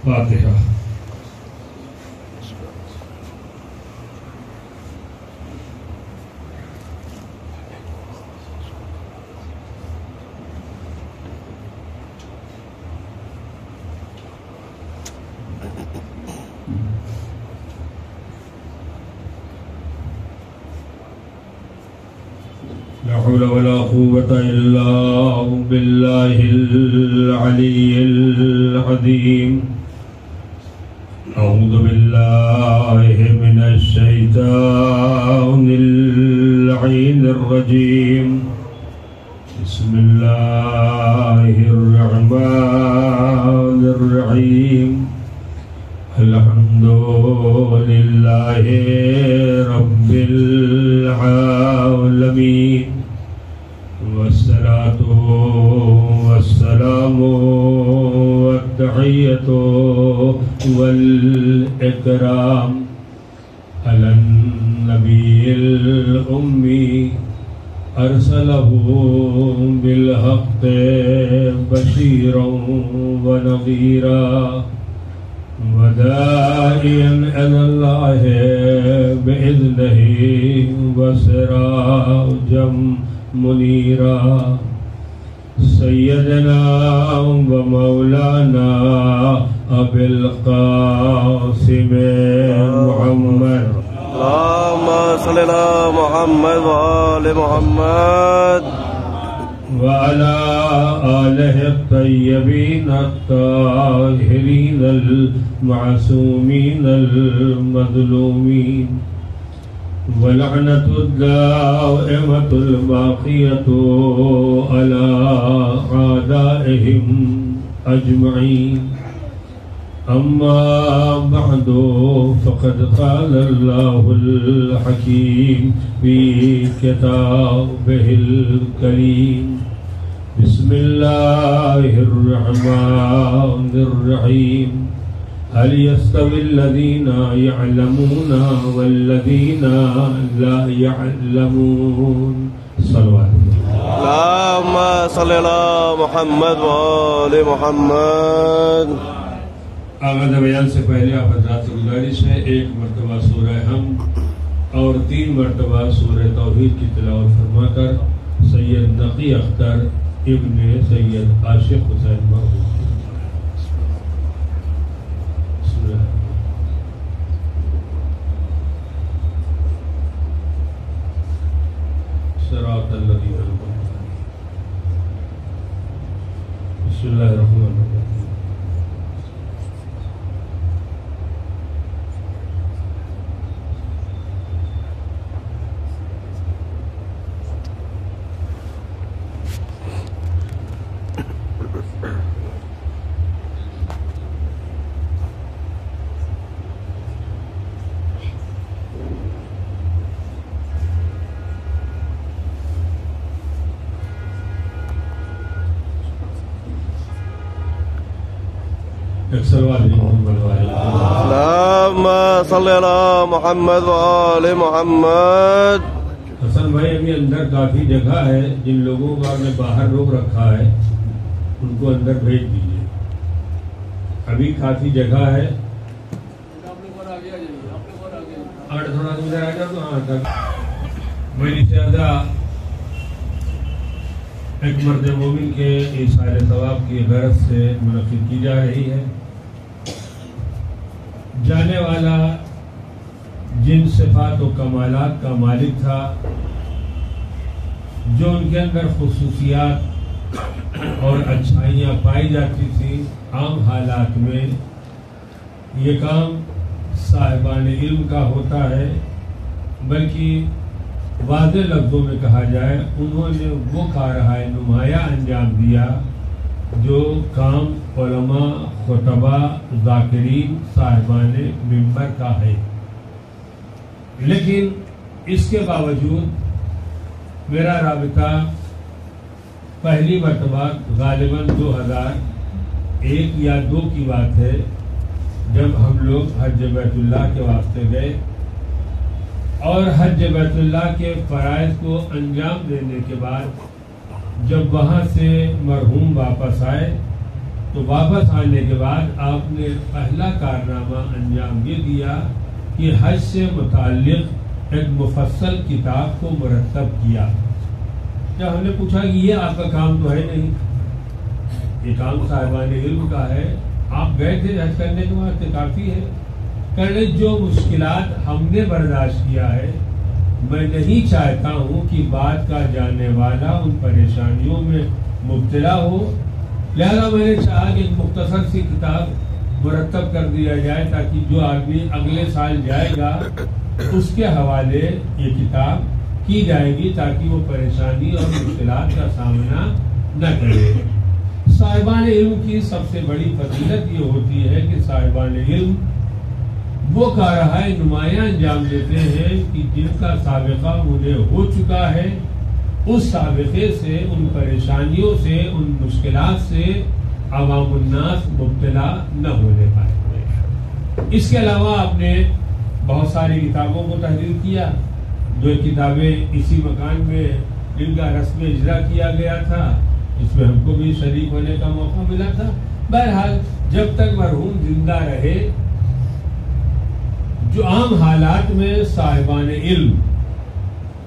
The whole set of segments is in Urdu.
فاتحہ۔ لا حول ولا قوة إلا بالله العلي العظيم۔ أعوذ بالله من الشيطان اللعين الرجيم۔ بسم الله الرحمن الرحيم۔ الحمد لله رب العالمين، والصلاة والسلام والتحية والإكرام على النبي الأمي، أرسله بالحق بشيرا ونذيرا، وداعيا إلى الله بإذنه وسراجا منيرا، سيدنا ومولانا أبي القاسم محمد، اللهم صل على محمد وآل محمد، وعلى آله الطيبين الطاهرين المعصومين المظلومين، ولعنة الدائمة الباقية على أعدائهم أجمعين۔ أما بعد، فقد قال الله الحكيم في كتابه الكريم: بسم الله الرحمن الرحيم، هل يستوي الذين يعلمون والذين لا يعلمون؟ صلوات اللهم صل على محمد وآل محمد۔ آغاز بیان سے پہلے آپ حضرات سے گزارش ہے، 1 مرتبہ سورہ حمد اور 3 مرتبہ سورہ توحید کی تلاوت فرما کر سید نقی اختر ابن سید عاشق حسین مرحوم صراط الذین انعمت علیہم۔ بسم اللہ الرحمن الرحیم۔ اللهم صل على محمد وآل محمد۔ حسن بھائی، ابھی اندر کافی جگہ ہے، جن لوگوں کو آپ نے باہر روک رکھا ہے ان کو اندر بھیج دیجیے، ابھی کافی جگہ ہے۔ تھوڑا ادھر آ جاؤ تو ہاں تک میری زیادہ ایک مرد مومن کے اظہار ثواب کی غرض سے منعقد کی جا رہی ہے۔ جانے والا جن صفات و کمالات کا مالک تھا، جو ان کے اندر خصوصیات اور اچھائیاں پائی جاتی تھی، عام حالات میں یہ کام صاحبان علم کا ہوتا ہے، بلکہ واضح لفظوں میں کہا جائے انہوں نے وہ کارہائے نمایاں انجام دیا جو کام علماء، خطبہ، ذاکرین، صاحبان منبر کا ہے۔ لیکن اس کے باوجود میرا رابطہ پہلی مرتبہ غالباً 2001 یا 2 کی بات ہے، جب ہم لوگ حج بیت اللہ کے واسطے گئے اور حج بیت اللہ کے فرائض کو انجام دینے کے بعد جب وہاں سے مرحوم واپس آئے تو واپس آنے کے بعد آپ نے پہلا کارنامہ انجام یہ دیا کہ حج سے متعلق ایک مفصل کتاب کو مرتب کیا۔ جب ہم نے پوچھا کہ یہ آپ کا کام تو ہے نہیں، یہ کام صاحبان علم کا ہے، آپ گئے تھے حج کرنے کے واسطے، کافی ہے، کرنے جو مشکلات ہم نے برداشت کیا ہے، میں نہیں چاہتا ہوں کہ بعد کا جانے والا ان پریشانیوں میں مبتلا ہو، لہذا میں نے چاہا کہ ایک مختصر سی کتاب مرتب کر دیا جائے تاکہ جو آدمی اگلے سال جائے گا اس کے حوالے یہ کتاب کی جائے گی تاکہ وہ پریشانی اور مشکلات کا سامنا نہ کرے۔ صاحبان علم کی سب سے بڑی فضیلت یہ ہوتی ہے کہ صاحبان علم وہ کارہائے نمایاں انجام دیتے ہیں کہ جن کا سابقہ انہیں ہو چکا ہے، اس سابقے سے، ان پریشانیوں سے، ان مشکلات سے عوام الناس مبتلا نہ ہونے پائے۔ اس کے علاوہ آپ نے بہت ساری کتابوں کو تحریر کیا، جو کتابیں اسی مکان میں جن کا رسم اجرا کیا گیا تھا، اس میں ہم کو بھی شریک ہونے کا موقع ملا تھا۔ بہرحال جب تک مرحوم زندہ رہے، جو عام حالات میں صاحبان علم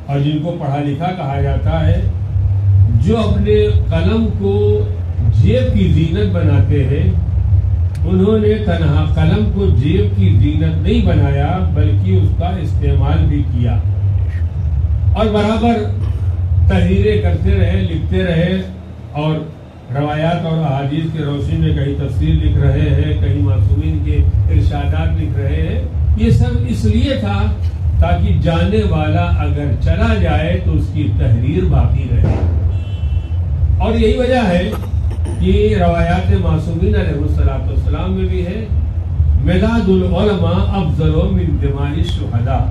اور جن کو پڑھا لکھا کہا جاتا ہے، جو اپنے قلم کو جیب کی زینت بناتے ہیں، انہوں نے تنہا قلم کو جیب کی زینت نہیں بنایا بلکہ اس کا استعمال بھی کیا، اور برابر تحریریں کرتے رہے، لکھتے رہے، اور روایات اور احادیث کے روشنی میں کہیں تفسیر لکھ رہے ہیں، کہیں معصومین کے ارشادات لکھ رہے ہیں۔ یہ سب اس لیے تھا تاکہ جانے والا اگر چلا جائے تو اس کی تحریر باقی رہے، اور یہی وجہ ہے کہ روایات معصومین علیہ السلام میں بھی ہے مداد العلماء افضل من دماء الشہداء،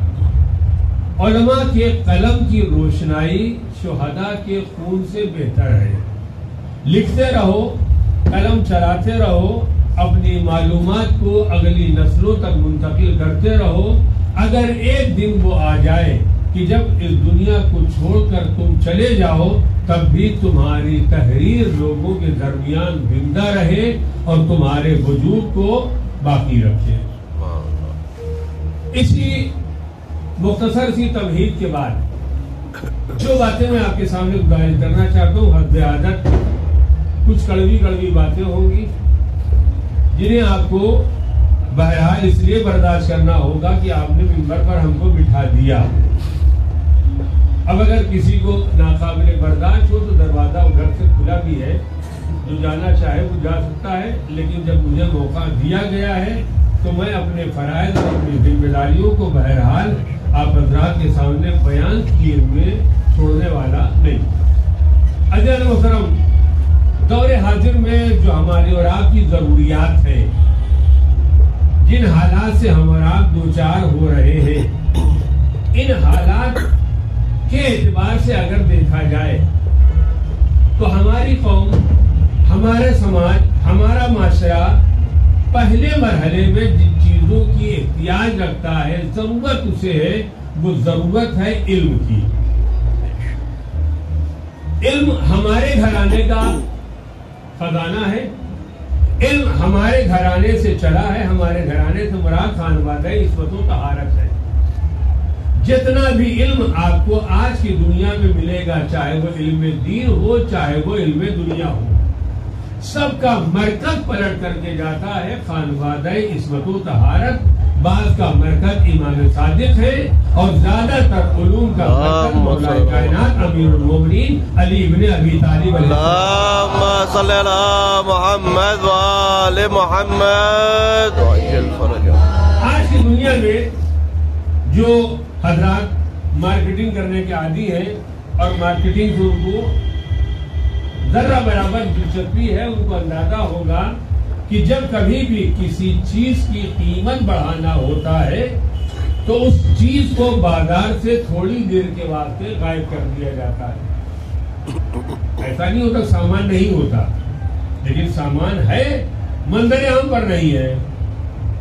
علماء کے قلم کی روشنائی شہداء کے خون سے بہتر ہے۔ لکھتے رہو، قلم چلاتے رہو، اپنی معلومات کو اگلی نسلوں تک منتقل کرتے رہو، اگر ایک دن وہ آ جائے کہ جب اس دنیا کو چھوڑ کر تم چلے جاؤ تب بھی تمہاری تحریر لوگوں کے درمیان زندہ رہے اور تمہارے وجود کو باقی رکھے۔ اسی مختصر سی تمہید کے بعد جو باتیں میں آپ کے سامنے گزارش کرنا چاہتا ہوں، حسب عادت کچھ کڑوی باتیں ہوں گی جنہیں آپ کو بہرحال اس لیے برداشت کرنا ہوگا کہ آپ نے منبر پر ہم کو بٹھا دیا۔ اب اگر کسی کو ناقابل برداشت ہو تو دروازہ ادھر سے کھلا بھی ہے، جو جانا چاہے وہ جا سکتا ہے، لیکن جب مجھے موقع دیا گیا ہے تو میں اپنے فرائض اور اپنی ذمہ داریوں کو بہرحال آپ حضرات کے سامنے بیان کیے ہوئے چھوڑنے والا نہیں۔ عزیزان محترم، دور حاضر میں جو ہماری اور آپ کی ضروریات ہیں، جن حالات سے ہم اور آپ دوچار ہو رہے ہیں، ان حالات کے اعتبار سے اگر دیکھا جائے تو ہماری قوم، ہمارا سماج، ہمارا معاشرہ پہلے مرحلے میں جن چیزوں کی احتیاج رکھتا ہے، ضرورت اسے ہے، وہ ضرورت ہے علم کی۔ علم ہمارے گھرانے کا خزانہ ہے، علم ہمارے گھرانے سے چلا ہے، ہمارے گھرانے سے مراد خانوادہ عصمت و طہارت ہے۔ جتنا بھی علم آپ کو آج کی دنیا میں ملے گا، چاہے وہ علم دین ہو، چاہے وہ علم دنیا ہو، سب کا مرکز پلٹ کر کے جاتا ہے خانوادہ عصمت و طہارت۔ بعض کا مرکز ایمان صادق ہے اور زیادہ تر علوم کا مرکز مولا کائنات امیر المومنین علی ابن ابی طالب علیہ السلام۔ اللهم صل على محمد وآل محمد وعجل فرجہ۔ آج کی دنیا میں جو حضرات مارکیٹنگ کرنے کے عادی ہیں اور مارکیٹنگ سے ان کو ذرہ برابر دلچسپی ہے، ان کو اندازہ ہوگا کہ جب کبھی بھی کسی چیز کی قیمت بڑھانا ہوتا ہے تو اس چیز کو بازار سے تھوڑی دیر کے واسطے غائب کر دیا جاتا ہے۔ ایسا نہیں ہوتا سامان نہیں ہوتا، لیکن سامان ہے، منظر عام پر نہیں ہے۔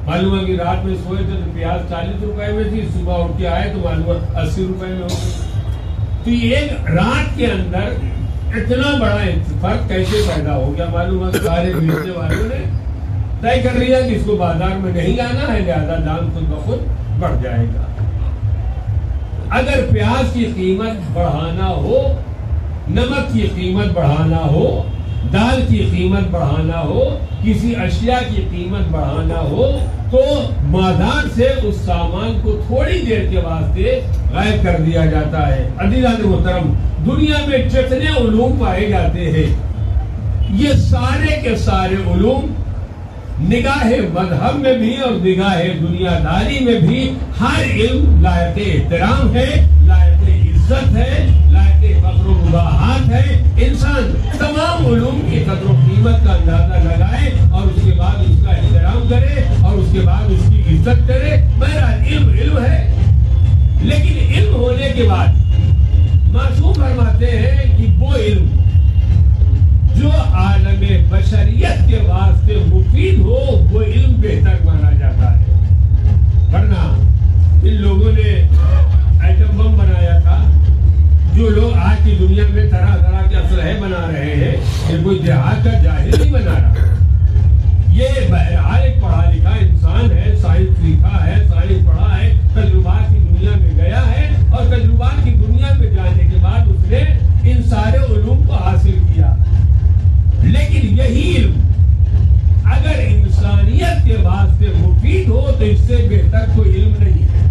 معلوم ہے کہ رات میں سوئے تھے تو پیاز 40 روپے میں تھی، صبح اٹھ کے آئے تو معلوم 80 روپے میں ہو گئی۔ تو یہ ایک رات کے اندر اتنا بڑا فرق کیسے پیدا ہو گیا؟ معلوم ہے سارے بیچنے والوں نے طے کر لیا کہ اس کو بازار میں نہیں لانا ہے، لہذا دام خود بخود بڑھ جائے گا۔ اگر پیاز کی قیمت بڑھانا ہو، نمک کی قیمت بڑھانا ہو، دال کی قیمت بڑھانا ہو، کسی اشیاء کی قیمت بڑھانا ہو، تو بازار سے اس سامان کو تھوڑی دیر کے واسطے غائب کر دیا جاتا ہے۔ عزیزان محترم، دنیا میں جتنے علوم پائے جاتے ہیں، یہ سارے کے سارے علوم نگاہ مذہب میں بھی اور نگاہ دنیا داری میں بھی ہر علم لائق احترام ہے، لائق عزت ہے، لائق فخر و مباحات ہے۔ انسان تمام علوم کی قدر و قیمت کا اندازہ لگائے اور اس کے بعد اس کا احترام کرے اور اس کے بعد اس کی عزت کرے۔ بہرحال علم ہے، لیکن علم ہونے کے بعد معصوم فرماتے ہیں کہ وہ علم جو عالم بشریت کے واسطے مفید ہو وہ علم بہتر مانا جاتا ہے۔ ورنہ ان لوگوں نے ایٹم بم بنایا تھا، جو لوگ آج کی دنیا میں طرح طرح کے اسلحے بنا رہے ہیں، یہ کوئی دیہات کا جاہل نہیں بنا رہا، یہ بہرحال ایک پڑھا لکھا انسان ہے، سائنس سیکھا ہے، سائنس پڑھا ہے، تجربات کی دنیا میں گیا ہے، اور تجربات کی دنیا میں جانے کے بعد اس نے ان سارے علوم کو حاصل کیا۔ لیکن یہی علم اگر انسانیت کے واسطے مفید ہو تو اس سے بہتر کوئی علم نہیں ہے۔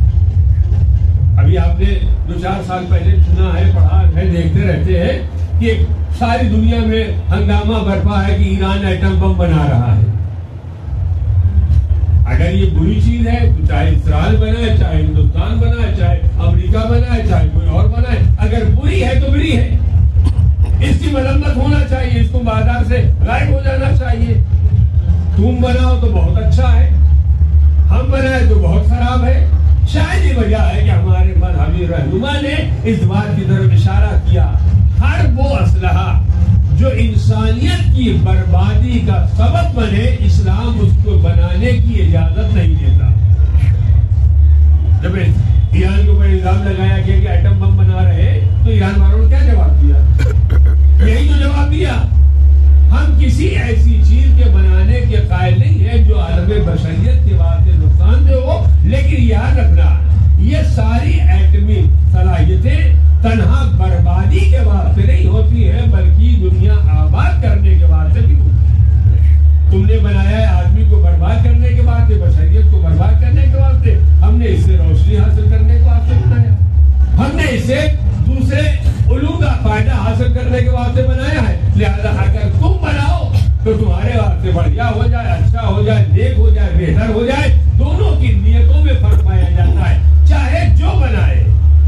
ابھی آپ نے 2-4 سال پہلے سنا ہے، پڑھا ہے، دیکھتے رہتے ہیں کہ ساری دنیا میں ہنگامہ برپا ہے کہ ایران ایٹم بم بنا رہا ہے۔ اگر یہ بری چیز ہے تو چاہے اسرائیل بنائے، چاہے ہندوستان بنائے، چاہے امریکہ بنائے، چاہے کوئی اور بنائے، اگر بری ہے تو بری ہے، اس کی مرمت ہونا چاہیے، اس کو بازار سے غائب ہو جانا چاہیے۔ تم بناؤ تو بہت اچھا ہے، ہم بنائے تو بہت خراب ہے۔ شاید یہ وجہ ہے کہ ہمارے مذہبی رہنما نے اس بات کی طرف اشارہ کیا، ہر وہ اسلحہ جو انسانیت کی بربادی کا سبب بنے، اسلام اس کو بنانے کی اجازت نہیں دیتا۔ جب ایران کے اوپر الزام لگایا گیا کہ ایٹم بم بنا رہے تو ایران والوں نے کیا جواب دیا؟ یہی تو جواب دیا، ہم کسی ایسی چیز کے بنانے کے قائل نہیں ہے جو عالم بشریت کے واسطے نقصان دہ ہو، لیکن یاد رکھنا یہ ساری ایٹمی صلاحیتیں تنہا بربادی کے واسطے نہیں ہوتی ہے، بلکہ دنیا آباد کرنے کے واسطے بھی ہوتی ہے۔ تم نے بنایا ہے آدمی کو برباد کرنے کے واسطے، بشریت کو برباد کرنے کے واسطے، ہم نے اس سے روشنی حاصل کرنے کے واسطے بنایا، ہم نے اسے دوسرے علوم کا فائدہ حاصل کرنے کے واسطے بنایا ہے۔ لہذا اگر تم بناؤ تو تمہارے واسطے بڑھیا ہو جائے، اچھا ہو جائے، نیک ہو جائے، بہتر ہو جائے، دونوں کی نیتوں میں فرق پایا جاتا ہے۔ چاہے جو بنائے،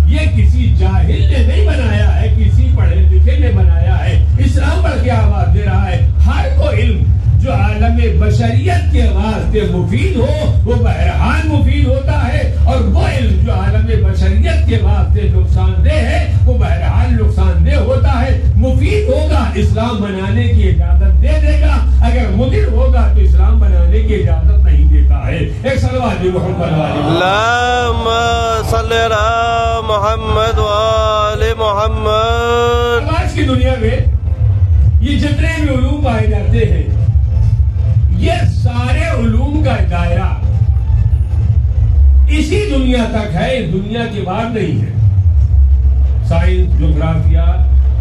یہ کسی جاہل نے نہیں بنایا ہے، کسی پڑھے لکھے نے بنایا ہے۔ اسلام پر کیا آواز دے رہا ہے؟ ہر کو علم جو عالم بشریت کے واسطے مفید ہو وہ بہرحال مفید ہوتا ہے، اور وہ علم جو عالم بشریت کے واسطے نقصان دہ ہے وہ بہرحال نقصان دہ ہوتا ہے۔ مفید ہوگا اسلام بنانے کی اجازت دے دے گا، اگر مضر ہوگا تو اسلام بنانے کی اجازت نہیں دیتا ہے۔ ایک صلوات محمد والی اللہم صلی علی محمد وآل محمد۔ آج کی دنیا میں یہ جتنے بھی علوم پائے جاتے ہیں، یہ سارے علوم کا دائرہ اسی دنیا تک ہے، اس دنیا کے بعد نہیں ہے۔ سائنس، جغرافیہ،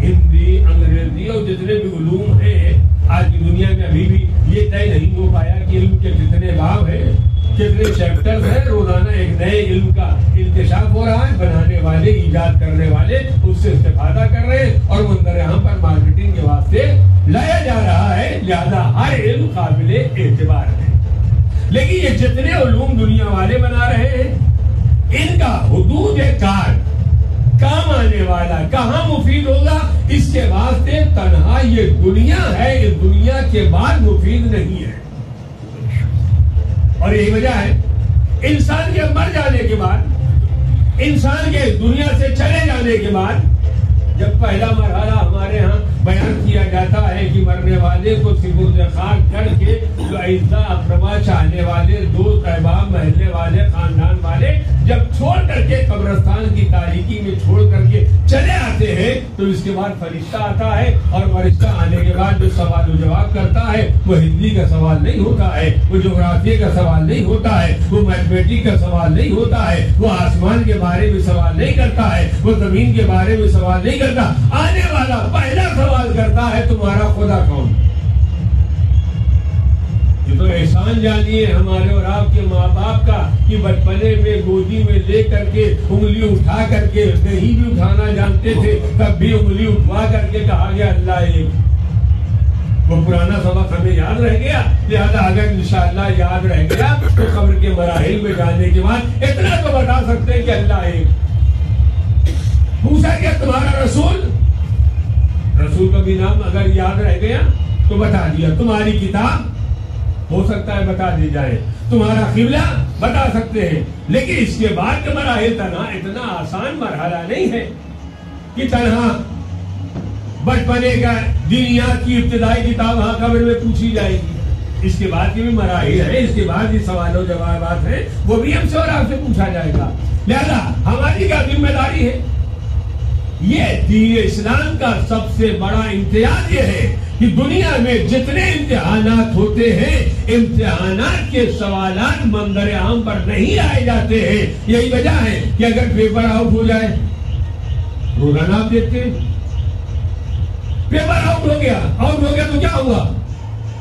ہندی، انگریزی اور جتنے بھی علوم ہیں آج کی دنیا میں ابھی بھی یہ طے نہیں ہو پایا کہ علم کے کتنے باب ہیں، کتنے چیپٹرز ہیں۔ روزانہ ایک نئے علم کا انکشاف ہو رہا ہے، بنانے والے، ایجاد کرنے والے اس سے استفادہ کر رہے ہیں اور منظر عام پر مارکیٹنگ کے واسطے لایا جا رہا ہے۔ لہذا ہر علم قابل اعتبار ہے، لیکن یہ جتنے علوم دنیا والے بنا رہے ہیں ان کا حدود کار کام آنے والا کہاں مفید ہوگا، اس کے واسطے تنہا یہ دنیا ہے، اس دنیا کے بعد مفید نہیں ہے۔ اور یہی وجہ ہے انسان کے مر جانے کے بعد، انسان کے دنیا سے چلے جانے کے بعد، جب پہلا مرحلہ ہمارے ہاں بیان کیا جاتا ہے کہ مرنے والے کو سپرد خاک کر کے جو اعزاء اقربا چاہنے والے، دوست احباب، محلے والے، خاندان والے جب چھوڑ کر کے قبرستان کی تاریکی میں چھوڑ کر کے چلے آتے ہیں تو اس کے بعد فرشتہ آتا ہے، اور فرشتہ آنے کے بعد جو سوال و جواب کرتا ہے وہ ہندی کا سوال نہیں ہوتا ہے، وہ جغرافیہ کا سوال نہیں ہوتا ہے، وہ میتھمیٹک کا سوال نہیں ہوتا ہے، وہ آسمان کے بارے میں سوال نہیں کرتا ہے، وہ زمین کے بارے میں سوال نہیں کرتا. آنے والا پہلا سوال کرتا ہے تمہارا خدا کون؟ یہ تو احسان جانیے ہمارے اور آپ کے ماں باپ کا کہ بچپنے میں گودی میں لے کر کے انگلی اٹھا کر کے نہیں بھی اٹھانا جانتے تھے تب بھی انگلی اٹھوا کر کے کہا گیا اللہ ایک. وہ پرانا سبق ہمیں یاد رہ گیا، لہذا اگر انشاءاللہ یاد رہ گیا تو قبر کے مراحل میں جانے کے بعد اتنا تو بتا سکتے ہیں کہ اللہ ایک. پوچھا گیا تمہارا رسول کا بھی نام اگر یاد رہ گیا تو بتا دیا. تمہاری کتاب ہو سکتا ہے بتا دی جائے، تمہارا قبلہ بتا سکتے ہیں، لیکن اس کے بعد کے مراحل اتنا آسان مرحلہ نہیں ہے کہ تنہا بچپنے کا دینیات کی ابتدائی کتاب وہاں قبر میں پوچھی جائے گی. اس کے بعد کے بھی مراحل ہیں، اس کے بعد یہ سوال و جوابات ہیں، وہ بھی ہم سے اور آپ سے پوچھا جائے گا. لہذا ہماری کیا ذمہ داری ہے؟ یہ دین اسلام کا سب سے بڑا امتیاز یہ ہے کہ دنیا میں جتنے امتحانات ہوتے ہیں امتحانات کے سوالات منظر عام پر نہیں آئے جاتے ہیں. یہی وجہ ہے کہ اگر پیپر آؤٹ ہو جائے، روزانہ آپ دیکھتے ہیں پیپر آؤٹ ہو گیا تو کیا ہوا؟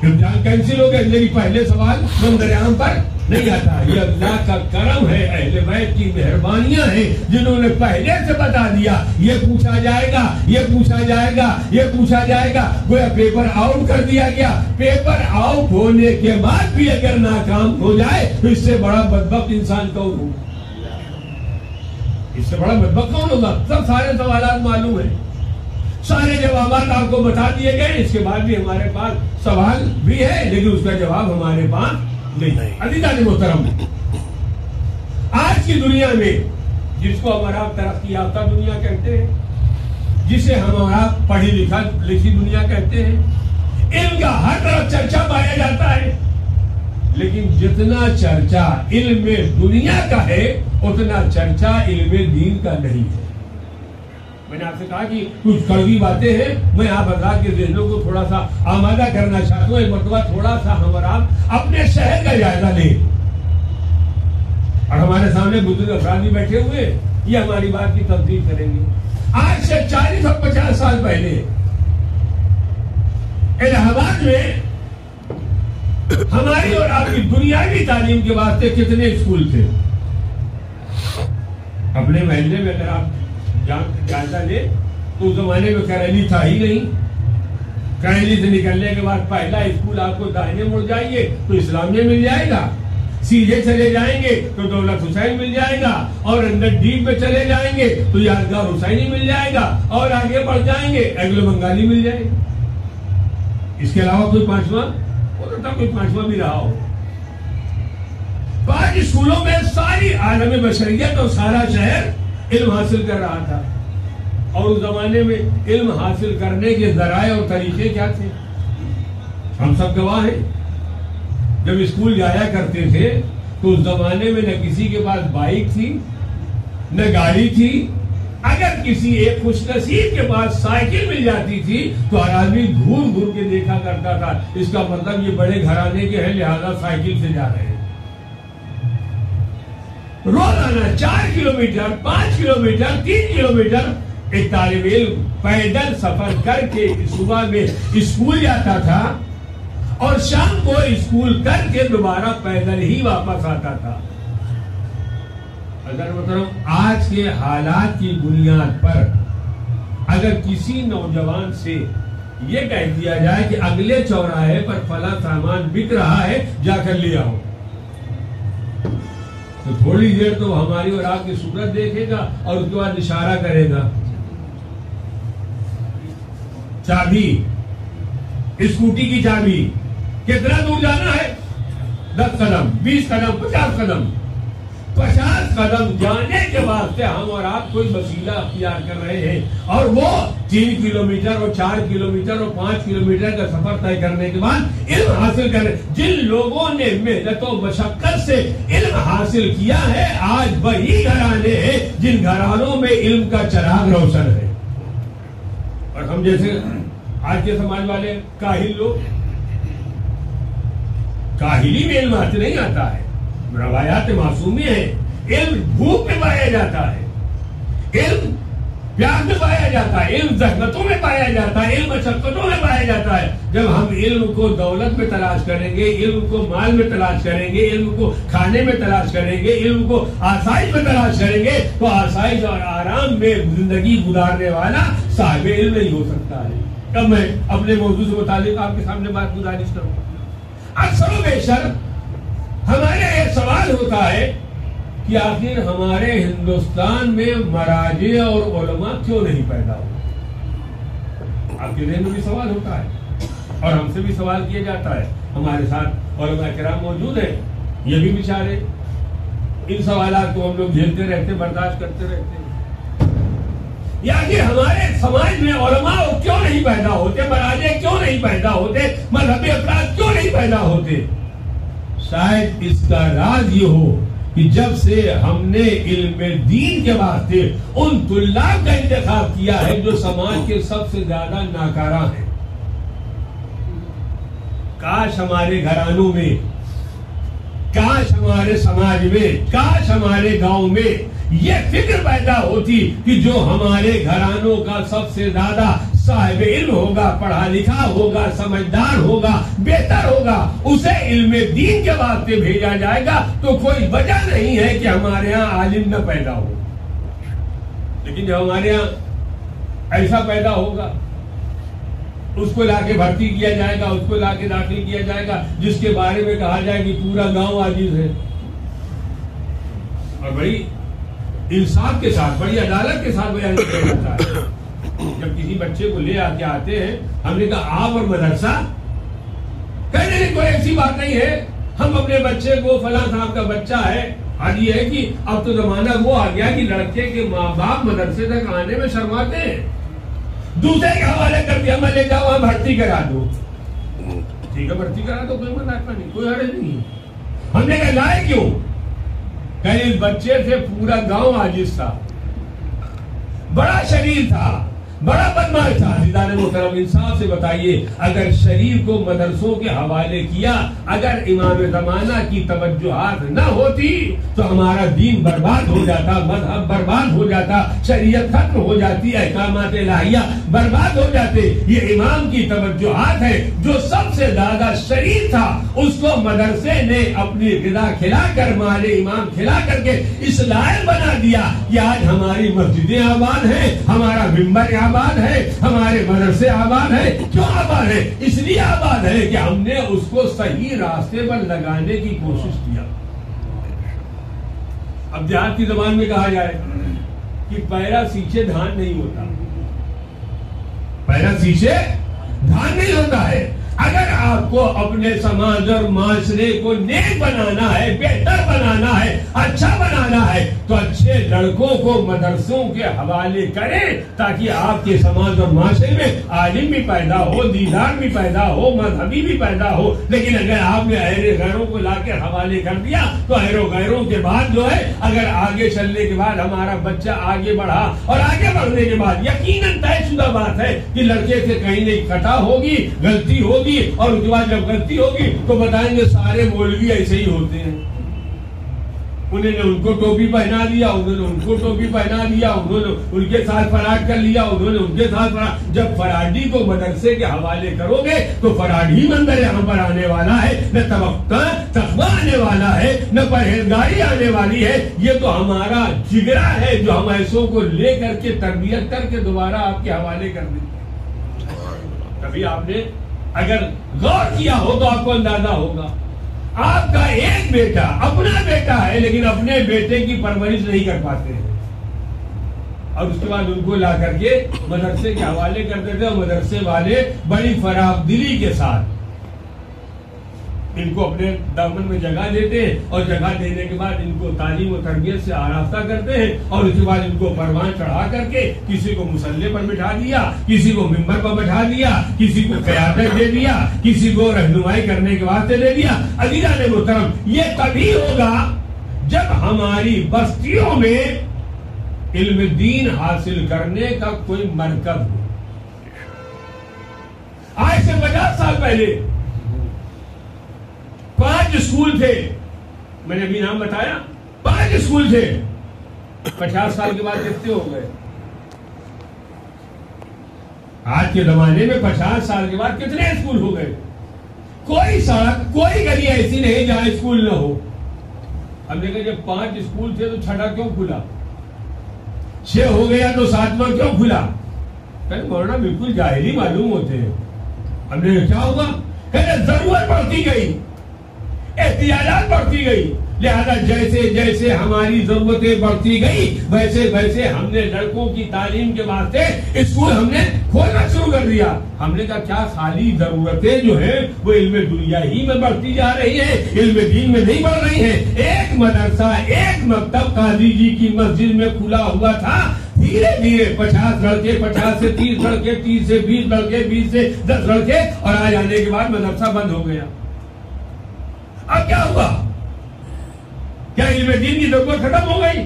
امتحان کینسل ہو گیا، لیکن پہلے سوال منظر عام پر نہیں آتا. یہ اللہ کا کرم ہے، اہل بیت کی مہربانیاں ہیں جنہوں نے پہلے سے بتا دیا یہ پوچھا جائے گا، یہ پوچھا جائے گا، یہ پوچھا جائے گا. گویا پیپر آؤٹ کر دیا گیا. پیپر آؤٹ ہونے کے بعد بھی اگر ناکام ہو جائے تو اس سے بڑا بدبخت انسان کون ہوگا؟ اس سے بڑا بدبخت کون ہوگا؟ سب سارے سوالات معلوم ہیں، سارے جوابات آپ کو بتا دیے گئے، اس کے بعد بھی ہمارے پاس سوال بھی ہے لیکن اس کا جواب ہمارے پاس نہیں. عزیزان محترم، آج کی دنیا میں جس کو ہم اور آپ ترقی یافتہ دنیا کہتے ہیں، جسے ہم اور آپ پڑھی لکھی دنیا کہتے ہیں، علم کا ہر طرف چرچا پایا جاتا ہے، لیکن جتنا چرچا علم دنیا کا ہے اتنا چرچا علم دین کا نہیں ہے. میں نے آپ سے کہا کہ کچھ کڑوی باتیں ہیں، میں آپ حضرات کے ذہنوں کو تھوڑا سا آمادہ کرنا چاہتا ہوں. ایک مرتبہ تھوڑا سا ہم اور آپ اپنے شہر کا جائزہ لیں، اور ہمارے سامنے بزرگ افراد بھی بیٹھے ہوئے یہ ہماری بات کی تصدیق کریں گے. آج سے 40 اور 50 سال پہلے الہ آباد میں ہماری اور آپ کی دنیاوی تعلیم کے واسطے کتنے اسکول تھے؟ اپنے محلے میں اگر آپ جائزہ لے تو اس زمانے میں کریلی تھا ہی نہیں. کریلی سے نکلنے کے بعد پہلا اسکول آپ کو دائیں مڑ جائیے تو اسلامیہ مل جائے گا، سیدھے چلے جائیں گے تو دولت حسین مل جائے گا، اور اندر ڈیپ میں چلے جائیں گے تو یادگار حسینی مل جائے گا، اور آگے بڑھ جائیں گے اینگلو بنگالی مل جائے گا. اس کے علاوہ کوئی پانچواں ہو سکتا، کوئی پانچواں بھی رہا ہو. 5 اسکولوں میں ساری عالم بشریت اور سارا شہر علم حاصل کر رہا تھا. اور اس زمانے میں علم حاصل کرنے کے ذرائع اور طریقے کیا تھے؟ ہم سب گواہ ہیں. جب اسکول جایا کرتے تھے تو اس زمانے میں نہ کسی کے پاس بائک تھی نہ گاڑی تھی. اگر کسی ایک خوش نصیب کے پاس سائیکل مل جاتی تھی تو ہر آدمی گھور گھور کے دیکھا کرتا تھا، اس کا مطلب یہ بڑے گھرانے کے ہیں لہذا سائیکل سے جا رہے ہیں. روزانہ 4 کلومیٹر 5 کلومیٹر 3 کلومیٹر ایک طالب علم پیدل سفر کر کے صبح میں اسکول جاتا تھا اور شام کو اسکول کر کے دوبارہ پیدل ہی واپس آتا تھا. اگر مطلب آج کے حالات کی بنیاد پر اگر کسی نوجوان سے یہ کہہ دیا جائے کہ اگلے چوراہے پر فلاں سامان بک رہا ہے جا کر لے آؤ، تو تھوڑی دیر تو ہماری اور آپ کی صورت دیکھے گا اور اس کے بعد اشارہ کرے گا. چابی، اسکوٹی کی چابی، کتنا دور جانا ہے؟ 10 قدم 20 قدم 50 قدم 50 قدم جانے کے واسطے ہم اور آپ کوئی وسیلہ اختیار کر رہے ہیں، اور وہ 3 کلومیٹر اور 4 کلومیٹر اور 5 کلومیٹر کا سفر طے کرنے کے بعد علم حاصل کرنے، جن لوگوں نے محنت و مشقت سے علم حاصل کیا ہے، آج وہی گھرانے ہیں جن گھرانوں میں علم کا چراغ روشن ہے۔ اور ہم جیسے آج کے سماج والے کاہل لوگ، کاہلی میں علم حاصل نہیں آتا ہے، روایات معصومی ہیں، علم بھوک میں پایا جاتا ہے، علم پیار میں پایا جاتا ہے، علم زحمتوں میں پایا جاتا ہے، علم مشقتوں میں پایا جاتا ہے۔ جب ہم علم کو دولت میں تلاش کریں گے، علم کو مال میں تلاش کریں گے، علم کو کھانے میں تلاش کریں گے، علم کو آسائش میں تلاش کریں گے، تو آسائش اور آرام میں زندگی گزارنے والا صاحب علم نہیں ہو سکتا ہے۔ اب میں اپنے موضوع سے متعلق آپ کے سامنے بات گزارش کروں گا۔ اکثر و بیشتر ہمارے ایک سوال ہوتا ہے کہ آخر ہمارے ہندوستان میں مراجع اور علماء کیوں نہیں پیدا ہوئے؟ آپ کے ذہن میں بھی سوال ہوتا ہے اور ہم سے بھی سوال کیا جاتا ہے۔ ہمارے ساتھ علماء کرام موجود ہیں، یہ بھی بیچارے ان سوالات کو ہم لوگ جھیلتے رہتے، برداشت کرتے رہتے ہیں۔ یا کہ ہمارے سماج میں علماء کیوں نہیں پیدا ہوتے، مراجع کیوں نہیں پیدا ہوتے، مذہبی افراد کیوں نہیں پیدا ہوتے؟ شاید اس کا راز یہ ہو کہ جب سے ہم نے علم دین کے واسطے ان طلاب کا انتخاب کیا ہے جو سماج کے سب سے زیادہ ناکارہ ہیں، کاش ہمارے گھرانوں میں، کاش ہمارے سماج میں، کاش ہمارے گاؤں میں یہ فکر پیدا ہوتی کہ جو ہمارے گھرانوں کا سب سے زیادہ صاحب علم ہوگا، پڑھا لکھا ہوگا، سمجھدار ہوگا، بہتر ہوگا، اسے علم دین کے واسطے بھیجا جائے گا، تو کوئی وجہ نہیں ہے کہ ہمارے ہاں عالم نہ پیدا ہو۔ لیکن جب ہمارے ہاں ایسا پیدا ہوگا، اس کو لا کے بھرتی کیا جائے گا، اس کو لا کے داخل کیا جائے گا، جس کے بارے میں کہا جائے کہ پورا گاؤں عاجز ہے، اور بڑی انصاف کے ساتھ، بڑی عدالت کے ساتھ بیان کیا جاتا ہے۔ جب کسی بچے کو لے کے آتے ہیں، ہم نے کہا آپ اور مدرسہ، کہنے نہیں، کوئی ایسی بات نہیں ہے، ہم اپنے بچے کو فلاں صاحب کا بچہ ہے۔ آج یہ ہے کہ اب تو زمانہ وہ آ گیا کہ لڑکے کے ماں باپ مدرسے تک آنے میں شرماتے ہیں، دوسرے کے حوالے کر دیا، میں لے جاؤ وہاں بھرتی کرا دو۔ ٹھیک ہے، بھرتی کرا دو، کوئی منافع نہیں، کوئی حرج نہیں۔ ہم نے کہا لائے کیوں؟ کہ اس بچے سے پورا گاؤں عاجز تھا، بڑا شریر تھا، بڑا بدماش تھا۔ عزیزان محترم، انصاف سے بتائیے، اگر شریف کو مدرسوں کے حوالے کیا، اگر امام زمانہ کی توجہات نہ ہوتی تو ہمارا دین برباد ہو جاتا، مذہب برباد ہو جاتا، شریعت ختم ہو جاتی، احکامات الہیہ برباد ہو جاتے۔ یہ امام کی توجہات ہے، جو سب سے زیادہ شریف تھا، اس کو مدرسے نے اپنی غذا کھلا کر، مال امام کھلا کر کے اس لائق بنا دیا کہ آج ہماری مسجدیں آباد ہیں، ہمارا ممبر آباد ہے، ہمارے مدرسے آباد ہے۔ کیوں آباد ہے؟ اس لیے آباد ہے کہ ہم نے اس کو صحیح راستے پر لگانے کی کوشش کیا۔ اب دیہات کی زبان میں کہا جائے کہ پیرا سیچے دھان نہیں ہوتا، پیرا سیچے دھان نہیں ہوتا ہے۔ اگر آپ کو اپنے سماج اور معاشرے کو نیک بنانا ہے، بہتر بنانا ہے، اچھا بنانا ہے، تو اچھے لڑکوں کو مدرسوں کے حوالے کریں، تاکہ آپ کے سماج اور معاشرے میں عالم بھی پیدا ہو، دیندار بھی پیدا ہو، مذہبی بھی پیدا ہو۔ لیکن اگر آپ نے اہل غیروں کو لا کے حوالے کر دیا تو اہل غیروں کے بعد جو ہے، اگر آگے چلنے کے بعد ہمارا بچہ آگے بڑھا، اور آگے بڑھنے کے بعد یقیناً طے شدہ بات ہے کہ لڑکے سے کہیں نہیں خطا ہوگی، غلطی ہوگی، اور اس کے بعد جب غلطی ہوگی تو بتائیں گے سارے مولوی ایسے ہی ہوتے ہیں، انہوں نے ان کو ٹوپی پہنا دیا، انہوں نے ان کو ٹوپی پہنا دیا، انہوں نے ان کے ساتھ فراڈ کر لیا، انہوں نے ان کے ساتھ فراڈ۔ جب فراڈی کو مدرسے کے حوالے کرو گے تو فراڈ ہی منظر یہاں پر آنے والا ہے، نہ تقویٰ آنے والا ہے، نہ پرہیزگاری آنے والی ہے۔ یہ تو ہمارا جگرا ہے جو ہم ایسوں کو لے کر کے تربیت کر کے دوبارہ آپ کے حوالے کر دیں۔ کبھی آپ نے اگر غور کیا ہو تو آپ کو اندازہ ہوگا، آپ کا ایک بیٹا اپنا بیٹا ہے لیکن اپنے بیٹے کی پرورش نہیں کر پاتے ہیں، اور اس کے بعد ان کو لا کر کے مدرسے کے حوالے کرتے تھے، اور مدرسے والے بڑی فراخ دلی کے ساتھ ان کو اپنے دامن میں جگہ دیتے ہیں اور جگہ دینے کے بعد ان کو تعلیم و تربیت سے آراستہ کرتے ہیں اور اس کے بعد ان کو پروان چڑھا کر کے کسی کو مصلی پر بٹھا دیا, کسی کو ممبر پر بٹھا دیا, کسی کو قیادت دے دیا, کسی کو رہنمائی کرنے کے واسطے دے دیا. عزیزان محترم, یہ تبھی ہوگا جب ہماری بستیوں میں علم دین حاصل کرنے کا کوئی مرکز ہو. آج سے 50 سال پہلے 5 اسکول تھے, میں نے ابھی نام بتایا, 5 اسکول تھے. 50 سال کے بعد کتنے ہو گئے؟ آج کے زمانے میں 50 سال کے بعد کتنے اسکول ہو گئے؟ کوئی سڑک, کوئی گلی ایسی نہیں جہاں اسکول نہ ہو. ہم نے کہا جب 5 اسکول تھے تو 6واں کیوں کھلا؟ 6 ہو گیا تو 7واں کیوں کھلا؟ کہ مولانا بالکل جاہلی معلوم ہوتے ہیں. ہم نے کیا ہوا؟ کہ ضرورت بڑھتی گئی, احتیاجات بڑھتی گئی, لہذا جیسے جیسے ہماری ضرورتیں بڑھتی گئی ویسے ویسے ہم نے لڑکوں کی تعلیم کے واسطے اسکول ہم نے کھولنا شروع کر دیا. ہم نے کہا کیا خالی ضرورتیں جو ہیں وہ علم دنیا ہی میں بڑھتی جا رہی ہیں, علم دین میں نہیں بڑھ رہی ہیں. ایک مدرسہ, ایک مکتب قاضی جی کی مسجد میں کھلا ہوا تھا, دھیرے دھیرے 50 لڑکے, 50 سے 30 لڑکے, 30 سے 20 لڑکے, 20 سے 10 لڑکے, اور آ جانے کے بعد مدرسہ بند ہو گیا. اب کیا ہوا؟ کیا علم دین کی ضرورت ختم ہو گئی؟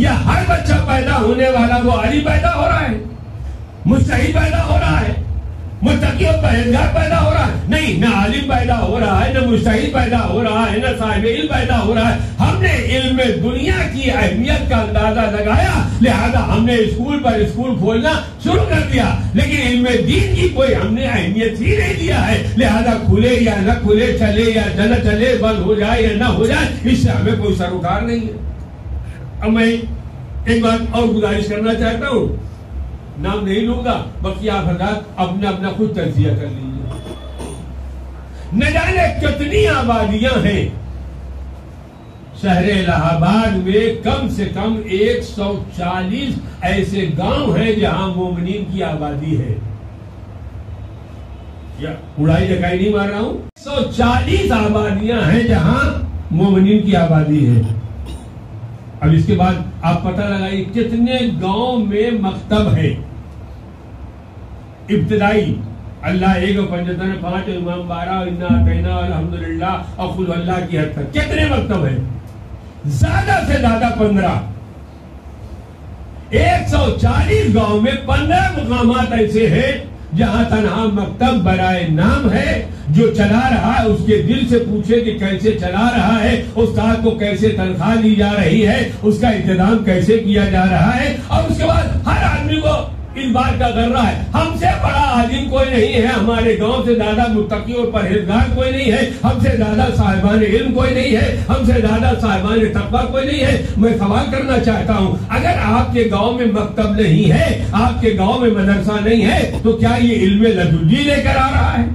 یا ہر بچہ پیدا ہونے والا وہ عالم پیدا ہو رہا ہے, مجتہد پیدا ہو رہا ہے, متقی اور پرہیزگار پیدا ہو رہا ہے؟ نہیں, نہ عالم پیدا ہو رہا ہے, نہ مجتہد پیدا ہو رہا ہے, نہ صاحب علم پیدا ہو رہا ہے. ہم نے علم دنیا کی اہمیت کا اندازہ لگایا, لہذا ہم نے اسکول پر اسکول کھولنا شروع کر دیا, لیکن علم دین کی کوئی ہم نے اہمیت ہی نہیں دیا ہے. لہذا کھلے یا نہ کھلے, چلے یا نہ چلے, بند ہو جائے یا نہ ہو جائے, اس سے ہمیں کوئی سروکار نہیں ہے. اب میں ایک بات اور گزارش کرنا چاہتا ہوں, نام نہیں لوں گا, باقی آپ حضرات اپنا اپنا خود تجزیہ کر لیجیے. نہ جانے کتنی آبادیاں ہیں شہر الہ آباد میں, کم سے کم 140 ایسے گاؤں ہیں جہاں مومنین کی آبادی ہے. یا اڑائی جگائی نہیں مار رہا ہوں, 140 آبادیاں ہیں جہاں مومنین کی آبادی ہے. اب اس کے بعد آپ پتہ لگائیے کتنے گاؤں میں مکتب ہے ابتدائی. اللہ 1 اور 5 امام 12 انا اعطینا الحمدللہ اور خود اللہ کی حد تک کتنے مکتب ہیں؟ زیادہ سے زیادہ 15. 140 گاؤں میں 15 مقامات ایسے ہیں جہاں تنہا مکتب برائے نام ہے. جو چلا رہا ہے اس کے دل سے پوچھے کہ کیسے چلا رہا ہے, استاد کو کیسے تنخواہ دی جا رہی ہے, اس کا انتظام کیسے کیا جا رہا ہے. اور اس کے بعد ہر آدمی کو اس بات کا غرہ ہے ہم سے بڑا عالم کوئی نہیں ہے, ہمارے گاؤں سے زیادہ متقی اور پرہیزگار کوئی نہیں ہے, ہم سے زیادہ صاحبان علم کوئی نہیں ہے, ہم سے زیادہ صاحبان تقویٰ کوئی نہیں ہے. میں سوال کرنا چاہتا ہوں, اگر آپ کے گاؤں میں مکتب نہیں ہے, آپ کے گاؤں میں مدرسہ نہیں ہے, تو کیا یہ علم لدلی لے کر آ رہا ہے؟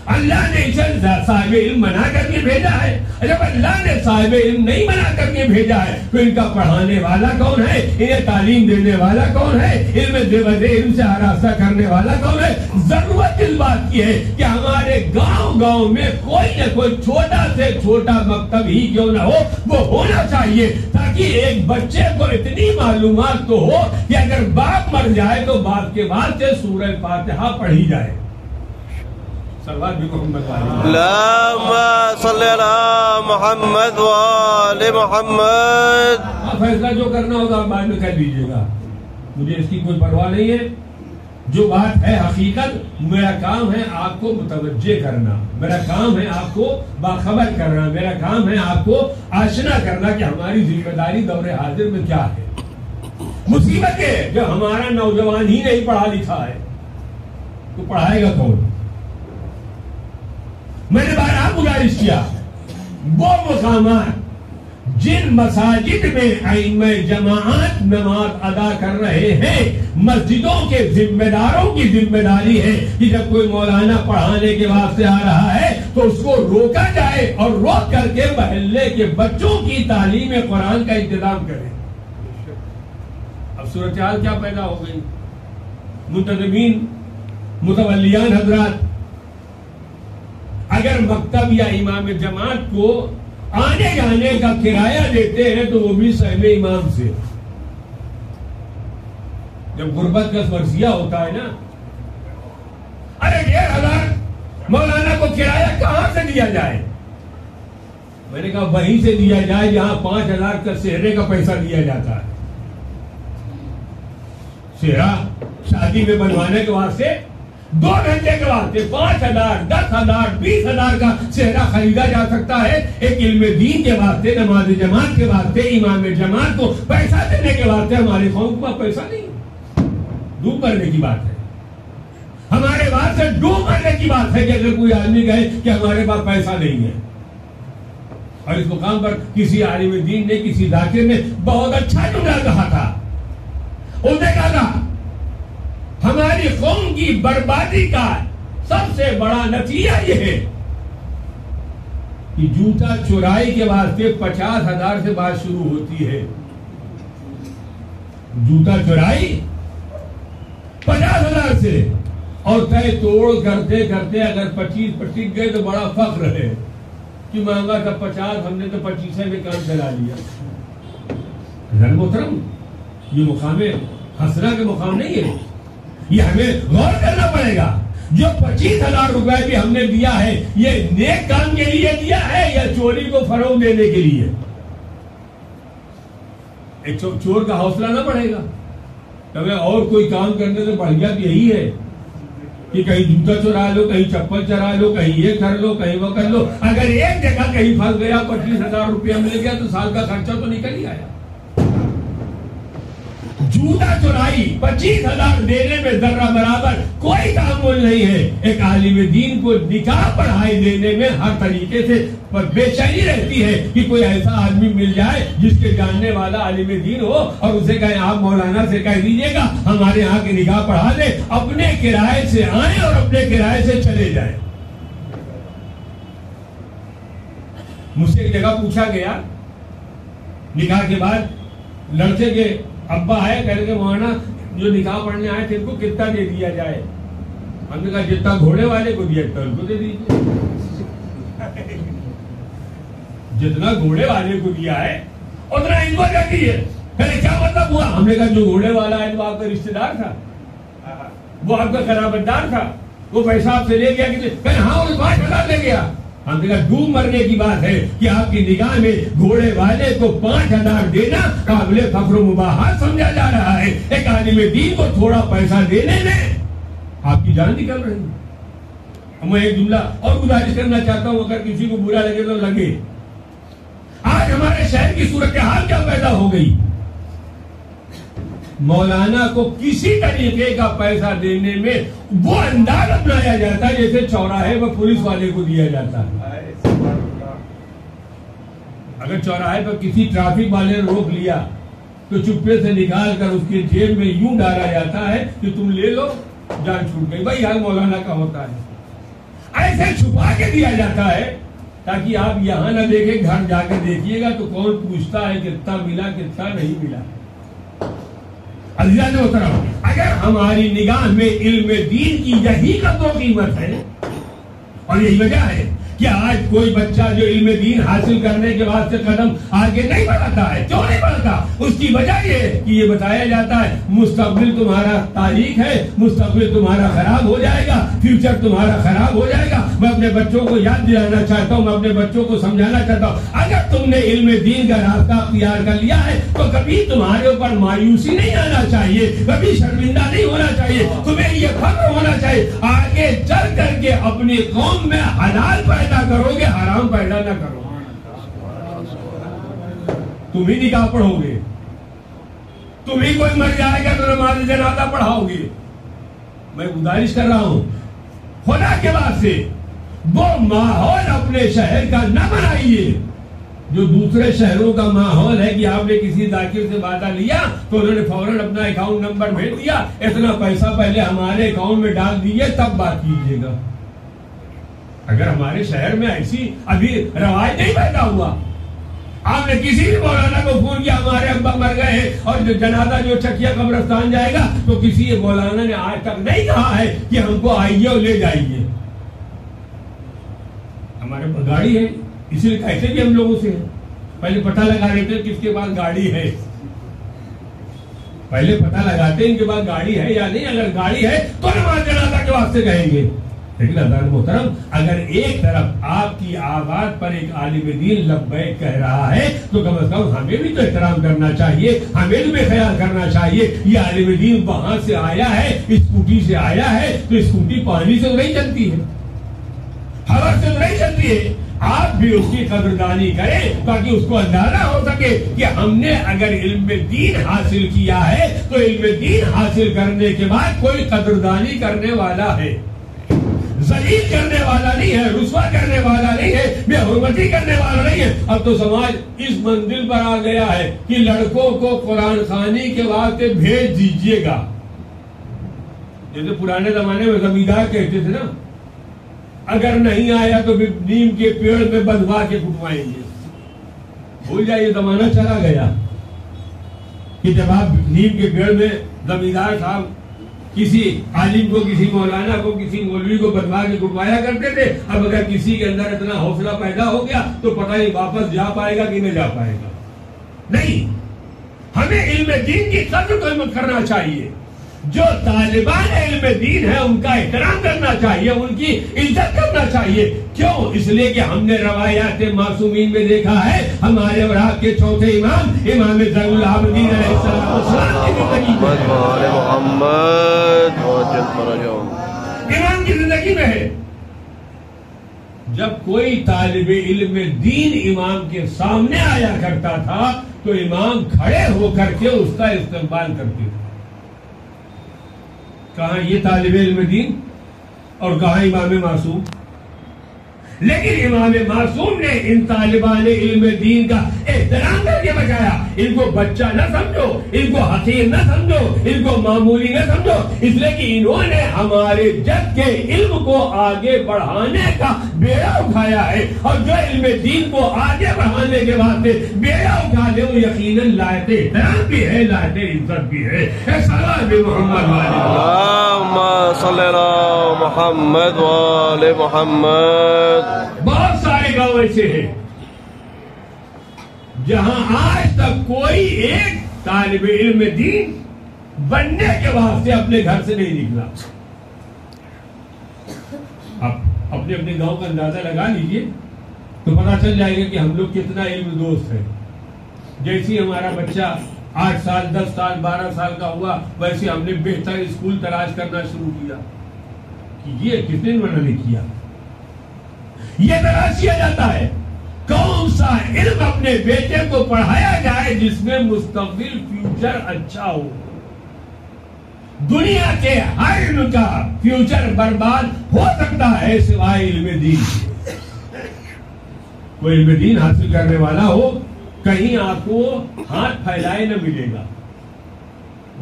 اللہ نے اسے صاحب علم بنا کر کے بھیجا ہے. جب اللہ نے صاحب علم نہیں بنا کر کے بھیجا ہے تو ان کا پڑھانے والا کون ہے, انہیں تعلیم دینے والا کون ہے, علم سے آراستہ کرنے والا کون ہے؟ ضرورت اس بات کی ہے کہ ہمارے گاؤں گاؤں میں کوئی نہ کوئی چھوٹا سے چھوٹا مکتب ہی کیوں نہ ہو, وہ ہونا چاہیے, تاکہ ایک بچے کو اتنی معلومات تو ہو کہ اگر باپ مر جائے تو باپ کے بعد سے سورہ فاتحہ پڑھی جائے. اللهم صل على محمد وآل محمد. فیصلہ جو کرنا ہوگا آپ بعد میں کر دیجیے گا, مجھے اس کی کوئی پرواہ نہیں ہے. جو بات ہے حقیقت, میرا کام ہے آپ کو متوجہ کرنا, میرا کام ہے آپ کو باخبر کرنا, میرا کام ہے آپ کو آشنا کرنا کہ ہماری ذمہ داری دور حاضر میں کیا ہے. مصیبت ہے جب ہمارا نوجوان ہی نہیں پڑھا لکھا ہے تو پڑھائے گا کون؟ میں نے بارہا گزارش کیا, وہ مقامات جن مساجد میں ائمہ جماعت نماز ادا کر رہے ہیں, مسجدوں کے ذمہ داروں کی ذمہ داری ہے کہ جب کوئی مولانا پڑھانے کے واسطے آ رہا ہے تو اس کو روکا جائے اور روک کر کے محلے کے بچوں کی تعلیم قرآن کا انتظام کرے. اب صورتحال کیا پیدا ہو گئی؟ منتظمین, متولیان حضرات اگر مکتب یا امام جماعت کو آنے جانے کا کرایہ دیتے ہیں تو وہ بھی سہم امام سے. جب غربت کا فرضیہ ہوتا ہے نا, ارے 1500 مولانا کو کرایہ کہاں سے دیا جائے؟ میں نے کہا وہیں سے دیا جائے جہاں 5000 کا سہرے کا پیسہ دیا جاتا ہے. سہرا شادی میں بنوانے کے واسطے 2 گھنٹے کے واسطے 5000 10,000 20,000 کا سہرا خریدا جا سکتا ہے. ایک علم دین کے واسطے, نماز جماعت کے واسطے, امام جماعت کو پیسہ دینے کے واسطے ہمارے قوم کے پاس پیسہ نہیں. ڈوب مرنے کی بات ہے, ہمارے پاس سے ڈوب مرنے کی بات ہے کہ اگر کوئی آدمی کہے کہ ہمارے پاس پیسہ نہیں ہے. اور اس مقام پر کسی عالم دین نے, کسی ذاکر نے بہت اچھا جملہ کہا تھا. انہوں نے کہا تھا ہماری قوم کی بربادی کا سب سے بڑا نتیجہ یہ ہے کہ جوتا چورائی کے واسطے 50,000 سے بات شروع ہوتی ہے. جوتا چورائی 50,000 سے, اور تے توڑ کرتے کرتے اگر 25 پر ٹک گئے تو بڑا فخر ہے کہ مہنگا تھا 50, ہم نے تو 25 میں کام چلا لیا. حضرت محترم, یہ مقام حسرہ کے مقام نہیں ہے. یہ ہمیں غور کرنا پڑے گا. جو 25,000 روپے بھی ہم نے دیا ہے, یہ نیک کام کے لیے دیا ہے یا چوری کو فروغ دینے کے لیے؟ ایک چور کا حوصلہ نہ بڑھے گا. ہمیں اور کوئی کام کرنے سے بڑھ گیا کہ یہی ہے کہ کہیں جوتا چورا لو, کہیں چپل چرا لو, کہیں یہ کر لو, کہیں وہ کر لو. اگر ایک جگہ کہیں پھنس گیا 25,000 روپیہ مل گیا تو سال کا خرچہ تو نکل ہی آیا. جوتا چورائی 25,000 دینے میں ذرہ برابر کوئی تعامل نہیں ہے. ایک عالم دین کو نکاح پڑھائی دینے میں ہر طریقے سے بے چینی رہتی ہے کہ کوئی ایسا آدمی مل جائے جس کے جاننے والا عالم دین ہو, اور اسے کہیں آپ مولانا سے کہہ دیجئے گا ہمارے یہاں کی نکاح پڑھا دے, اپنے کرائے سے آئیں اور اپنے کرائے سے چلے جائیں. مجھ سے ایک جگہ پوچھا گیا نکاح کے بعد, لڑکے کے ابا آئے, کہہ رہے مولانا جو نکاح پڑھنے آئے تھے ان کو کتنا دے دیا جائے؟ ہم نے کہا جتنا گھوڑے والے کو دیا اتنا ان کو دے دیجیے. جتنا گھوڑے والے کو دیا ہے اتنا ان کو دے دیجیے. کہنے کیا مطلب ہوا؟ ہم نے کہا جو گھوڑے والا ہے وہ آپ کا رشتے دار تھا, وہ آپ کا قرابت دار تھا, وہ پیسہ آپ سے لے گیا. کہنے ہاں وہ 5,000 لے گیا. ہم نے کہا ڈوب مرنے کی بات ہے کہ آپ کی نگاہ میں گھوڑے والے کو 5,000 دینا قابل فخر و مباحات سمجھا جا رہا ہے. ایک عالم دین کو تھوڑا پیسہ دینے میں آپ کی جان نکل رہی ہے. میں ایک جملہ اور گزارش کرنا چاہتا ہوں, اگر کسی کو برا لگے تو لگے. آج ہمارے شہر کی صورتحال کیا پیدا ہو گئی؟ مولانا کو کسی طریقے کا پیسہ دینے میں وہ انداز اپنایا جاتا ہے جیسے چوراہے پر پولیس والے کو دیا جاتا ہے. اگر چوراہے پر کسی ٹریفک والے نے روک لیا تو چپے سے نکال کر اس کے جیب میں یوں ڈالا جاتا ہے کہ تم لے لو, جان چھوٹ گئی. بھائی حال مولانا کا ہوتا ہے. ایسے چھپا کے دیا جاتا ہے تاکہ آپ یہاں نہ دیکھیں, گھر جا کے دیکھیے گا تو کون پوچھتا ہے کتنا ملا کتنا نہیں ملا. عزیزان محترم, اگر ہماری نگاہ میں علم دین کی یہی قدر و قیمت ہے, اور یہی وجہ ہے کہ آج کوئی بچہ جو علم دین حاصل کرنے کے واسطے قدم آگے نہیں بڑھاتا ہے. کیوں نہیں بڑھتا؟ اس کی وجہ یہ ہے کہ یہ بتایا جاتا ہے مستقبل تمہارا تاریخ ہے, مستقبل تمہارا خراب ہو جائے گا, فیوچر تمہارا خراب ہو جائے گا. میں اپنے بچوں کو یاد دلانا چاہتا ہوں, میں اپنے بچوں کو سمجھانا چاہتا ہوں, اگر تم نے علم دین کا راستہ اختیار کر لیا ہے تو کبھی تمہارے اوپر مایوسی نہیں آنا چاہیے, کبھی شرمندہ نہیں ہونا چاہیے. تمہیں یہ فخر ہونا چاہیے آگے چل کر کے اپنی قوم میں حلال پیدا کرو گے, حرام پیدا نہ کرو. تم ہی نکاح پڑھو گے, تم ہی کوئی مر جائے گا تو نماز جنازہ پڑھاؤ گے. میں گزارش کر رہا ہوں خدا کے واسطے وہ ماحول اپنے شہر کا نہ بنائیے جو دوسرے شہروں کا ماحول ہے کہ آپ نے کسی ذاکر سے وعدہ لیا تو انہوں نے فوراً اپنا اکاؤنٹ نمبر بھیج دیا, اتنا پیسہ پہلے ہمارے اکاؤنٹ میں ڈال دیجیے تب بات کیجیے گا. اگر ہمارے شہر میں ایسی ابھی رواج نہیں پیدا ہوا, آپ نے کسی بھی مولانا کو فون کیا ہمارے ابا مر گئے ہیں اور جو جنازہ جو چکیا قبرستان جائے گا تو کسی مولانا نے آج تک نہیں کہا ہے کہ ہم کو آئیے اور لے جائیے. ہمارے پاس گاڑی ہے، اسی لیے کہتے بھی ہم لوگوں سے ہیں، پہلے پتہ لگا لیتے ہیں کس کے پاس گاڑی ہے، پہلے پتہ لگاتے ہیں ان کے پاس گاڑی ہے یا نہیں، اگر گاڑی ہے تو نماز جنازہ کے واسطے کہیں گے. لیکن حضرات محترم، اگر ایک طرف آپ کی آواز پر ایک عالم دین لبیک کہہ رہا ہے تو کم از کم ہمیں بھی تو احترام کرنا چاہیے، ہمیں بھی خیال کرنا چاہیے. یہ عالم دین وہاں سے آیا ہے، اسکوٹی سے آیا ہے، تو اسکوٹی پانی سے نہیں چلتی ہے، ہوا سے نہیں چلتی ہے. آپ بھی اس کی قدردانی کریں تاکہ اس کو اندازہ ہو سکے کہ ہم نے اگر علم دین حاصل کیا ہے تو علم دین حاصل کرنے کے بعد کوئی قدردانی کرنے والا ہے، ذلیل کرنے والا نہیں ہے، رسوا کرنے والا نہیں ہے، بے حرمتی کرنے والا نہیں ہے. اب تو سماج اس منزل پر آ گیا ہے کہ لڑکوں کو قرآن خوانی کے واسطے بھیج دیجئے گا. جیسے پرانے زمانے میں زمیندار کہتے تھے نا، اگر نہیں آیا تو نیم کے پیڑ میں بندھوا کے کٹوائیں گے. بھول جائیے، زمانہ چلا گیا کہ جب آپ نیم کے پیڑ میں زمیندار صاحب کسی عالم کو، کسی مولانا کو، کسی مولوی کو بندھوا کے کٹوایا کرتے تھے. اب اگر کسی کے اندر اتنا حوصلہ پیدا ہو گیا تو پتہ نہیں واپس جا پائے گا کہ نہیں جا پائے گا. نہیں، ہمیں علم دین کی قدر قیمت کرنا چاہیے. جو طالبان علم دین ہے ان کا احترام کرنا چاہیے، ان کی عزت کرنا چاہیے. کیوں؟ اس لیے کہ ہم نے روایات معصومین میں دیکھا ہے ہمارے اور آپ کے چوتھے امام امام زین العابدین علیہ السلام کی زندگی امام کی زندگی میں ہے. جب کوئی طالب علم دین امام کے سامنے آیا کرتا تھا تو امام کھڑے ہو کر کے اس کا استقبال کرتے تھے. کہاں یہ طالب علم دین اور کہاں امام معصوم؟ لیکن امام معصوم نے ان طالبان علم دین کا احترام کر کے بچایا. ان کو بچہ نہ سمجھو، ان کو حقیر نہ سمجھو، ان کو معمولی نہ سمجھو، اس لیے کہ انہوں نے ہمارے جد کے علم کو آگے بڑھانے کا بیڑا اٹھایا ہے. اور جو علم دین کو آگے بڑھانے کے واسطے بیڑا اٹھا لے وہ یقیناً لائق احترام بھی ہے، لائق عزت بھی ہے. صلی محمد وآل محمد. بہت سارے گاؤں ایسے ہیں جہاں آج تک کوئی ایک طالب علم دین بننے کے واسطے اپنے گھر سے نہیں نکلا. آپ اپنے اپنے گاؤں کا اندازہ لگا لیجئے تو پتا چل جائے گا کہ ہم لوگ کتنا علم دوست ہیں. جیسی ہمارا بچہ 8 سال 10 سال 12 سال کا ہوا ویسے ہم نے بہتر اسکول تلاش کرنا شروع کیا. یہ کس نے منع نہیں کیا؟ یہ تلاش کیا جاتا ہے کون سا علم اپنے بیٹے کو پڑھایا جائے جس میں مستقبل فیوچر اچھا ہو. دنیا کے ہر علم کا فیوچر برباد ہو سکتا ہے سوائے علم دین. کوئی علم دین حاصل کرنے والا ہو کہیں آپ کو ہاتھ پھیلائے نہ ملے گا.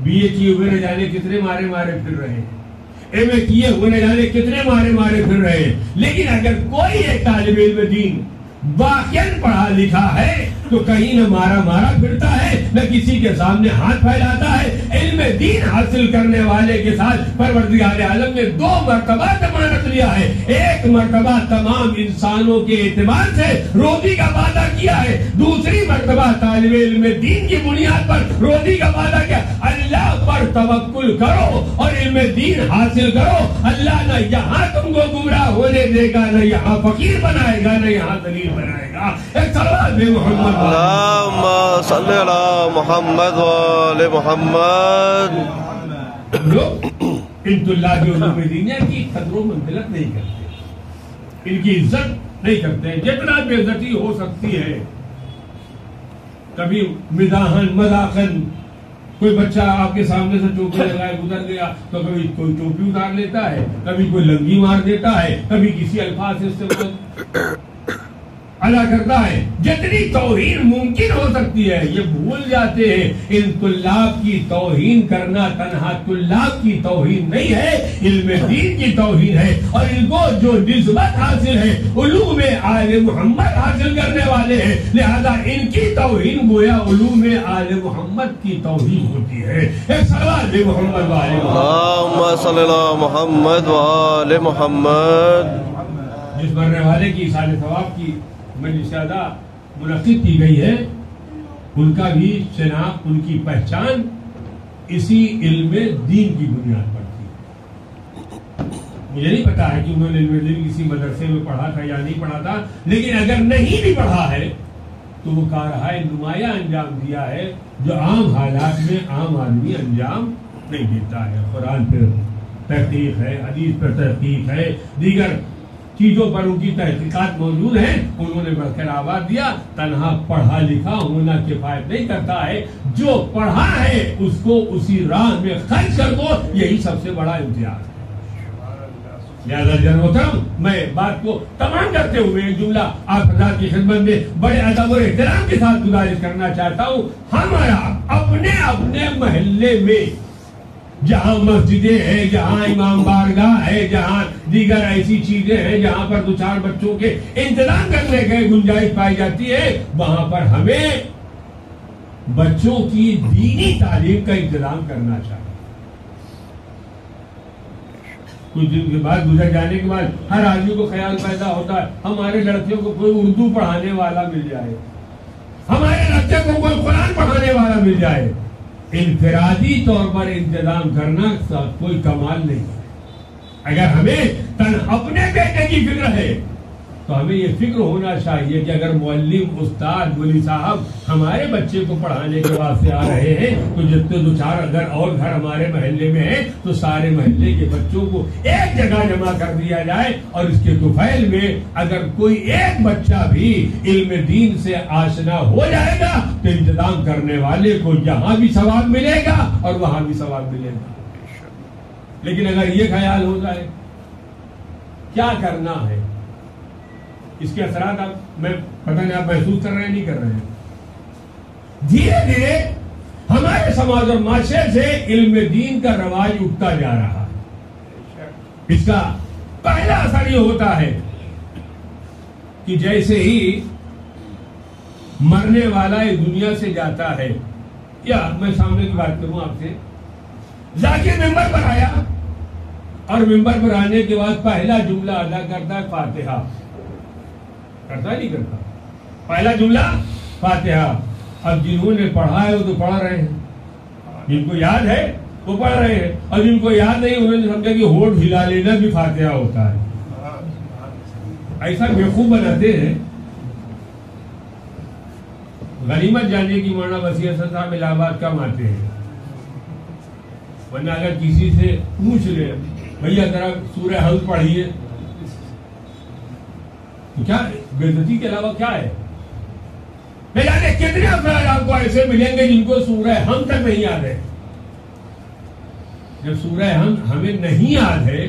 بی اے کیے ہوئے نہ جانے کتنے مارے پھر رہے ہیں، ایم اے کیے ہوئے نہ جانے کتنے مارے پھر رہے ہیں. لیکن اگر کوئی ایک طالب علم دین واقعاً پڑھا لکھا ہے تو کہیں نہ مارا پھرتا ہے نہ کسی کے سامنے ہاتھ پھیلاتا ہے. علم دین حاصل کرنے والے کے ساتھ پروردگار عالم نے 2 مرتبہ ضمانت لیا ہے. ایک مرتبہ تمام انسانوں کے اعتبار سے روزی کا وعدہ کیا ہے، دوسری مرتبہ طالب علم دین کی بنیاد پر روزی کا وعدہ کیا. اللہ پر توکل کرو اور علم دین حاصل کرو. اللہ نہ یہاں تم کو گمراہ ہونے دے گا، نہ یہاں فقیر بنائے گا، نہ یہاں ذلیل بنائے گا. ایک صلوات بے محمد اللہم صلی علی محمد وآل محمد. لوگ ان طلاب علوم دینیہ کی قدر و منزلت نہیں کرتے، ان کی عزت نہیں کرتے. جتنا بے عزتی ہو سکتی ہے، کبھی مزاحن کوئی بچہ آپ کے سامنے سے ٹوپی لگائے گزر گیا تو کبھی کوئی ٹوپی اتار لیتا ہے، کبھی کوئی لنگی مار دیتا ہے، کبھی کسی الفاظ سے استعمال ادا کرتا ہے. جتنی توہین ممکن ہو سکتی ہے یہ بھول جاتے ہیں. ان طلاب کی توہین کرنا تنہا طلاب کی توہین نہیں ہے، علم دین کی توہین ہے. اور ان کو جو نسبت حاصل ہے علوم آل محمد حاصل کرنے والے ہیں، لہذا ان کی توہین گویا علوم آل محمد کی توہین ہوتی ہے. ایک سوال ہے محمد والے اللہم صلی علی محمد وآل محمد. جس مرنے والے کی ایصال ثواب کی مجلس ادا منعقد کی گئی ہے، ان کا بھی شناخت، ان کی پہچان اسی علم دین کی بنیاد پر تھی۔ مجھے نہیں پتا ہے کہ انہوں نے علم دین کسی مدرسے میں پڑھا تھا یا نہیں پڑھا تھا، لیکن اگر نہیں بھی پڑھا ہے تو وہ کارہائے نمایاں انجام دیا ہے جو عام حالات میں عام آدمی انجام نہیں دیتا ہے۔ قرآن پر تحقیق ہے، حدیث پر تحقیق ہے، دیگر چیزوں پر ان کی تحقیقات موجود ہیں، انہوں نے بڑھ کر آواز دیا۔ تنہا پڑھا لکھا ہونا کفایت نہیں کرتا ہے، جو پڑھا ہے اس کو اسی راہ میں خرچ کر دو، یہی سب سے بڑا امتیاز ہے۔ لہذا جناب محترم، میں بات کو تمام کرتے ہوئے ایک جملہ آپ حضرات کی خدمت میں بڑے ادب اور احترام کے ساتھ گزارش کرنا چاہتا ہوں۔ ہمارا اپنے اپنے محلے میں جہاں مسجدیں ہیں، جہاں امام بارگاہ ہے، جہاں دیگر ایسی چیزیں ہیں جہاں پر دو چار بچوں کے انتظام کرنے کی گنجائش پائی جاتی ہے، وہاں پر ہمیں بچوں کی دینی تعلیم کا انتظام کرنا چاہیے۔ کچھ دن کے بعد، گزر جانے کے بعد ہر آدمی کو خیال پیدا ہوتا ہے ہمارے لڑکیوں کو کوئی اردو پڑھانے والا مل جائے، ہمارے لڑکے کو کوئی قرآن پڑھانے والا مل جائے۔ انفرادی طور پر انتظام کرنا کوئی کمال نہیں ہے۔ اگر ہمیں اپنے بیٹے کی فکر ہے تو ہمیں یہ فکر ہونا چاہیے کہ اگر معلم، استاد، مولوی صاحب ہمارے بچے کو پڑھانے کے واسطے آ رہے ہیں تو جتنے دو چار اگر اور گھر ہمارے محلے میں ہیں تو سارے محلے کے بچوں کو ایک جگہ جمع کر دیا جائے، اور اس کے طفیل میں اگر کوئی ایک بچہ بھی علم دین سے آشنا ہو جائے گا تو انتظام کرنے والے کو یہاں بھی ثواب ملے گا اور وہاں بھی ثواب ملے گا۔ لیکن اگر یہ خیال ہو جائے کیا کرنا ہے، اس کے اثرات آپ میں پتہ نہیں آپ محسوس کر رہے ہیں نہیں کر رہے ہیں، دھیرے دھیرے ہمارے سماج اور معاشرے سے علم دین کا رواج اٹھتا جا رہا ہے۔ اس کا پہلا اثر یہ ہوتا ہے کہ جیسے ہی مرنے والا اس دنیا سے جاتا ہے، یا میں سامنے کی بات کروں آپ سے، ذاکر ممبر پر آیا اور ممبر پر آنے کے بعد پہلا جملہ ادا کرتا ہے فاتحہ، کرتا نہیں کرتا، پہلا جملہ فاتحہ۔ اب جنہوں نے پڑھا ہے وہ تو پڑھ رہے ہیں، جن کو یاد ہے وہ پڑھ رہے ہیں، اور جن کو یاد نہیں انہوں نے سمجھا کہ ہونٹ ہلا لینا بھی فاتحہ ہوتا ہے۔ ایسا بیوقوف بناتے ہیں۔ غنیمت جانے کی مولانا وسیع حسن صاحب الہ آباد کم آتے ہیں، ورنہ اگر کسی سے پوچھ لے بھیا ذرا سورہ حمد پڑھیے، کیا بے عزتی کے علاوہ کیا ہے؟ میں جانے کتنے افراد آپ کو ایسے ملیں گے جن کو سورہ حمد تک نہیں یاد ہے۔ جب سورہ حمد ہمیں نہیں یاد ہے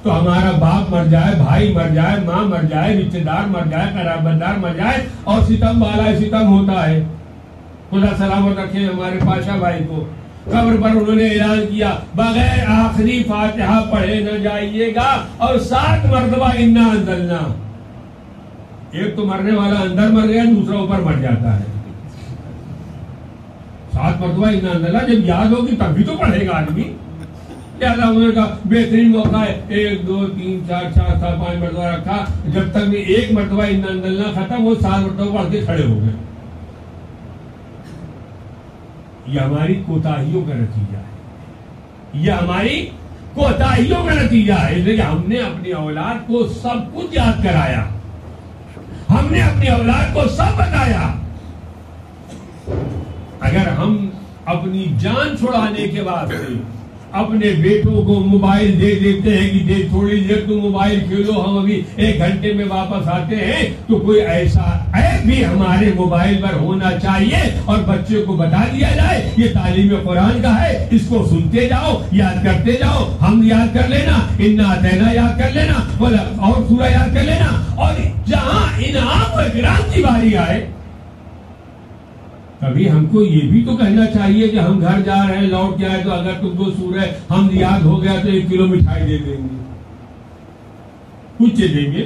تو ہمارا باپ مر جائے، بھائی مر جائے، ماں مر جائے، رشتے دار مر جائے، قرابتدار مر جائے اور ستم بالا ستم ہوتا ہے۔ خدا سلامت رکھے ہمارے پاشا بھائی کو، قبر پر انہوں نے اعلان کیا بغیر آخری فاتحہ پڑھے نہ جائیے گا، اور 7 مرتبہ انا انزلنا۔ ایک تو مرنے والا اندر مر گیا، دوسرا اوپر مر جاتا ہے۔ 7 مرتبہ انا انزلنا جب یاد ہوگی تب بھی تو پڑھے گا آدمی۔ لہٰذا انہوں نے کہا بہترین موقع ہے، 1 2 3 4 5 مرتبہ رکھا، جب تک میں 1 مرتبہ انا انزلنا ختم وہ 7 مرتبہ پڑھ کے کھڑے ہو گئے۔ یہ ہماری کوتاہیوں کا نتیجہ ہے، یہ ہماری کوتاہیوں کا نتیجہ ہے، اس لیے کہ ہم نے اپنی اولاد کو سب کچھ یاد کرایا، ہم نے اپنی اولاد کو سب بتایا۔ اگر ہم اپنی جان چھڑانے کے واسطے اپنے بیٹوں کو موبائل دے دیتے ہیں کہ دیکھ تھوڑی دیر تم موبائل کھیلو، ہم ابھی 1 گھنٹے میں واپس آتے ہیں، تو کوئی ایسا عیب بھی ہمارے موبائل پر ہونا چاہیے اور بچے کو بتا دیا جائے یہ تعلیم قرآن کا ہے، اس کو سنتے جاؤ، یاد کرتے جاؤ، ہم یاد کر لینا، انا اعطینا یاد کر لینا اور سورہ یاد کر لینا، اور جہاں انعام و اکرام کی باری آئے کبھی ہم کو یہ بھی تو کہنا چاہیے کہ ہم گھر جا رہے ہیں لوٹ کے آئے تو اگر تم کو سورہ حمد یاد ہو گیا تو 1 کلو مٹھائی دے دیں گے، کچھ دیں گے،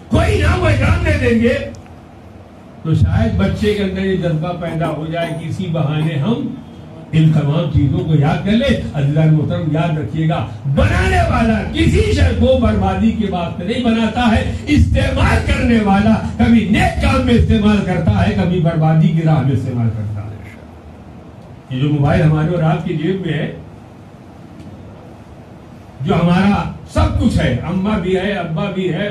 کوئی انعام و اکرام دے دیں گے، تو شاید بچے کے اندر یہ جذبہ پیدا ہو جائے کسی بہانے ہم ان تمام چیزوں کو یاد کر لے. عزیزان محترم یاد رکھیے گا بنانے والا کسی شے کو بربادی کے واسطے نہیں بناتا ہے. استعمال کرنے والا کبھی نیک کام میں استعمال کرتا ہے, کبھی بربادی کی راہ میں استعمال کرتا ہے. یہ جو موبائل ہمارے اور آپ کی جیب میں ہے, جو ہمارا سب کچھ ہے, اماں بھی ہے, ابا بھی ہے,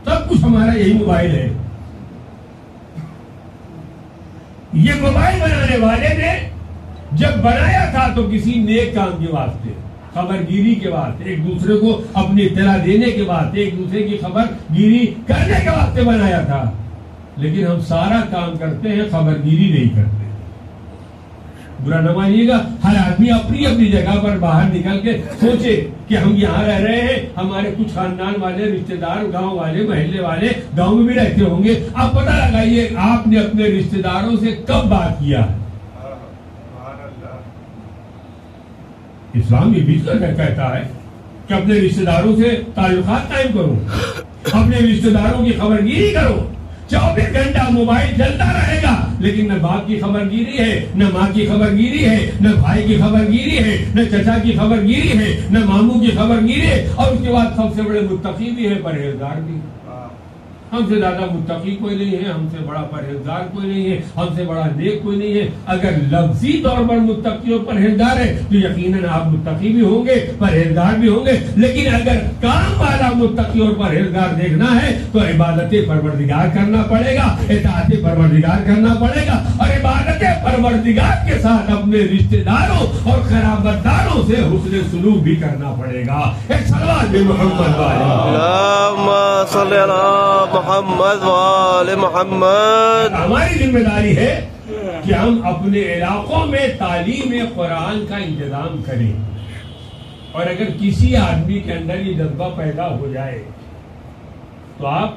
سب کچھ ہمارا یہی موبائل ہے. یہ موبائل بنانے والے نے جب بنایا تھا تو کسی نیک کام کے واسطے, خبر گیری کے واسطے, ایک دوسرے کو اپنی اطلاع دینے کے واسطے, ایک دوسرے کی خبر گیری کرنے کے واسطے بنایا تھا. لیکن ہم سارا کام کرتے ہیں, خبر گیری نہیں کرتے. برا نہ مانیے گا, ہر آدمی اپنی اپنی جگہ پر باہر نکل کے سوچے کہ ہم یہاں رہ رہے ہیں, ہمارے کچھ خاندان والے, رشتہ دار, گاؤں والے, محلے والے گاؤں میں بھی رہتے ہوں گے. آپ پتہ لگائیے آپ نے اپنے رشتہ داروں سے کب بات کیا ہے. اسلام یہ بھی کہتا ہے کہ اپنے رشتہ داروں سے تعلقات قائم کرو, اپنے رشتہ داروں کی خبر گیری کرو. 24 گھنٹہ موبائل چلتا رہے گا لیکن نہ باپ کی خبر گیری ہے, نہ ماں کی خبر گیری ہے, نہ بھائی کی خبر گیری ہے, نہ چچا کی خبر گیری ہے, نہ ماموں کی خبر گیری ہے. اور اس کے بعد سب سے بڑے متقی بھی ہے, پرہیزگار بھی. ہم سے زیادہ متقی کوئی نہیں ہے, ہم سے بڑا پرہیزگار کوئی نہیں ہے, ہم سے بڑا نیک کوئی نہیں ہے. اگر لفظی طور پر متقی اور پرہیزگار ہے تو یقیناً آپ متقی بھی ہوں گے, پرہیزگار بھی ہوں گے. لیکن اگر کام والا متقی اور پرہیزگار دیکھنا ہے تو عبادت پروردگار کرنا پڑے گا, اطاعت پروردگار کرنا پڑے گا, اور عبادت پروردگار کے ساتھ اپنے رشتہ داروں اور قرابتداروں سے حسن سلوک بھی کرنا پڑے گا. ایک صلوات محمد اللہم صلی علی محمد وآل محمد. ہماری ذمہ داری ہے کہ ہم اپنے علاقوں میں تعلیم قرآن کا انتظام کریں, اور اگر کسی آدمی کے اندر یہ جذبہ پیدا ہو جائے تو آپ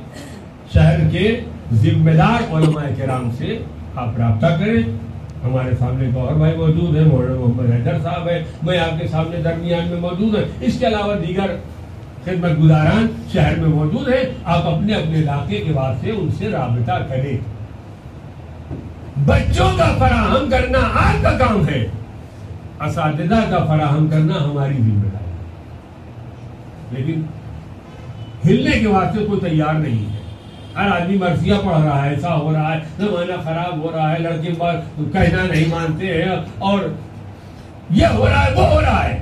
شہر کے ذمہ دار علماء کرام سے آپ رابطہ کریں. ہمارے سامنے گوہر بھائی موجود ہیں, مولانا محمد حیدر صاحب ہے, میں آپ کے سامنے درمیان میں موجود ہوں. اس کے علاوہ دیگر خدمت گزاران شہر میں موجود ہیں. آپ اپنے اپنے علاقے کے واسطے ان سے رابطہ کریں. بچوں کا فراہم کرنا آپ کا کام ہے, اساتذہ کا فراہم کرنا ہماری ذمہ داری. لیکن ہلنے کے واسطے کوئی تیار نہیں ہے. ہر آدمی مرثیہ پڑھ رہا ہے, ایسا ہو رہا ہے, زمانہ خراب ہو رہا ہے, لڑکے کہنا نہیں مانتے ہیں, اور یہ ہو رہا ہے, وہ ہو رہا ہے.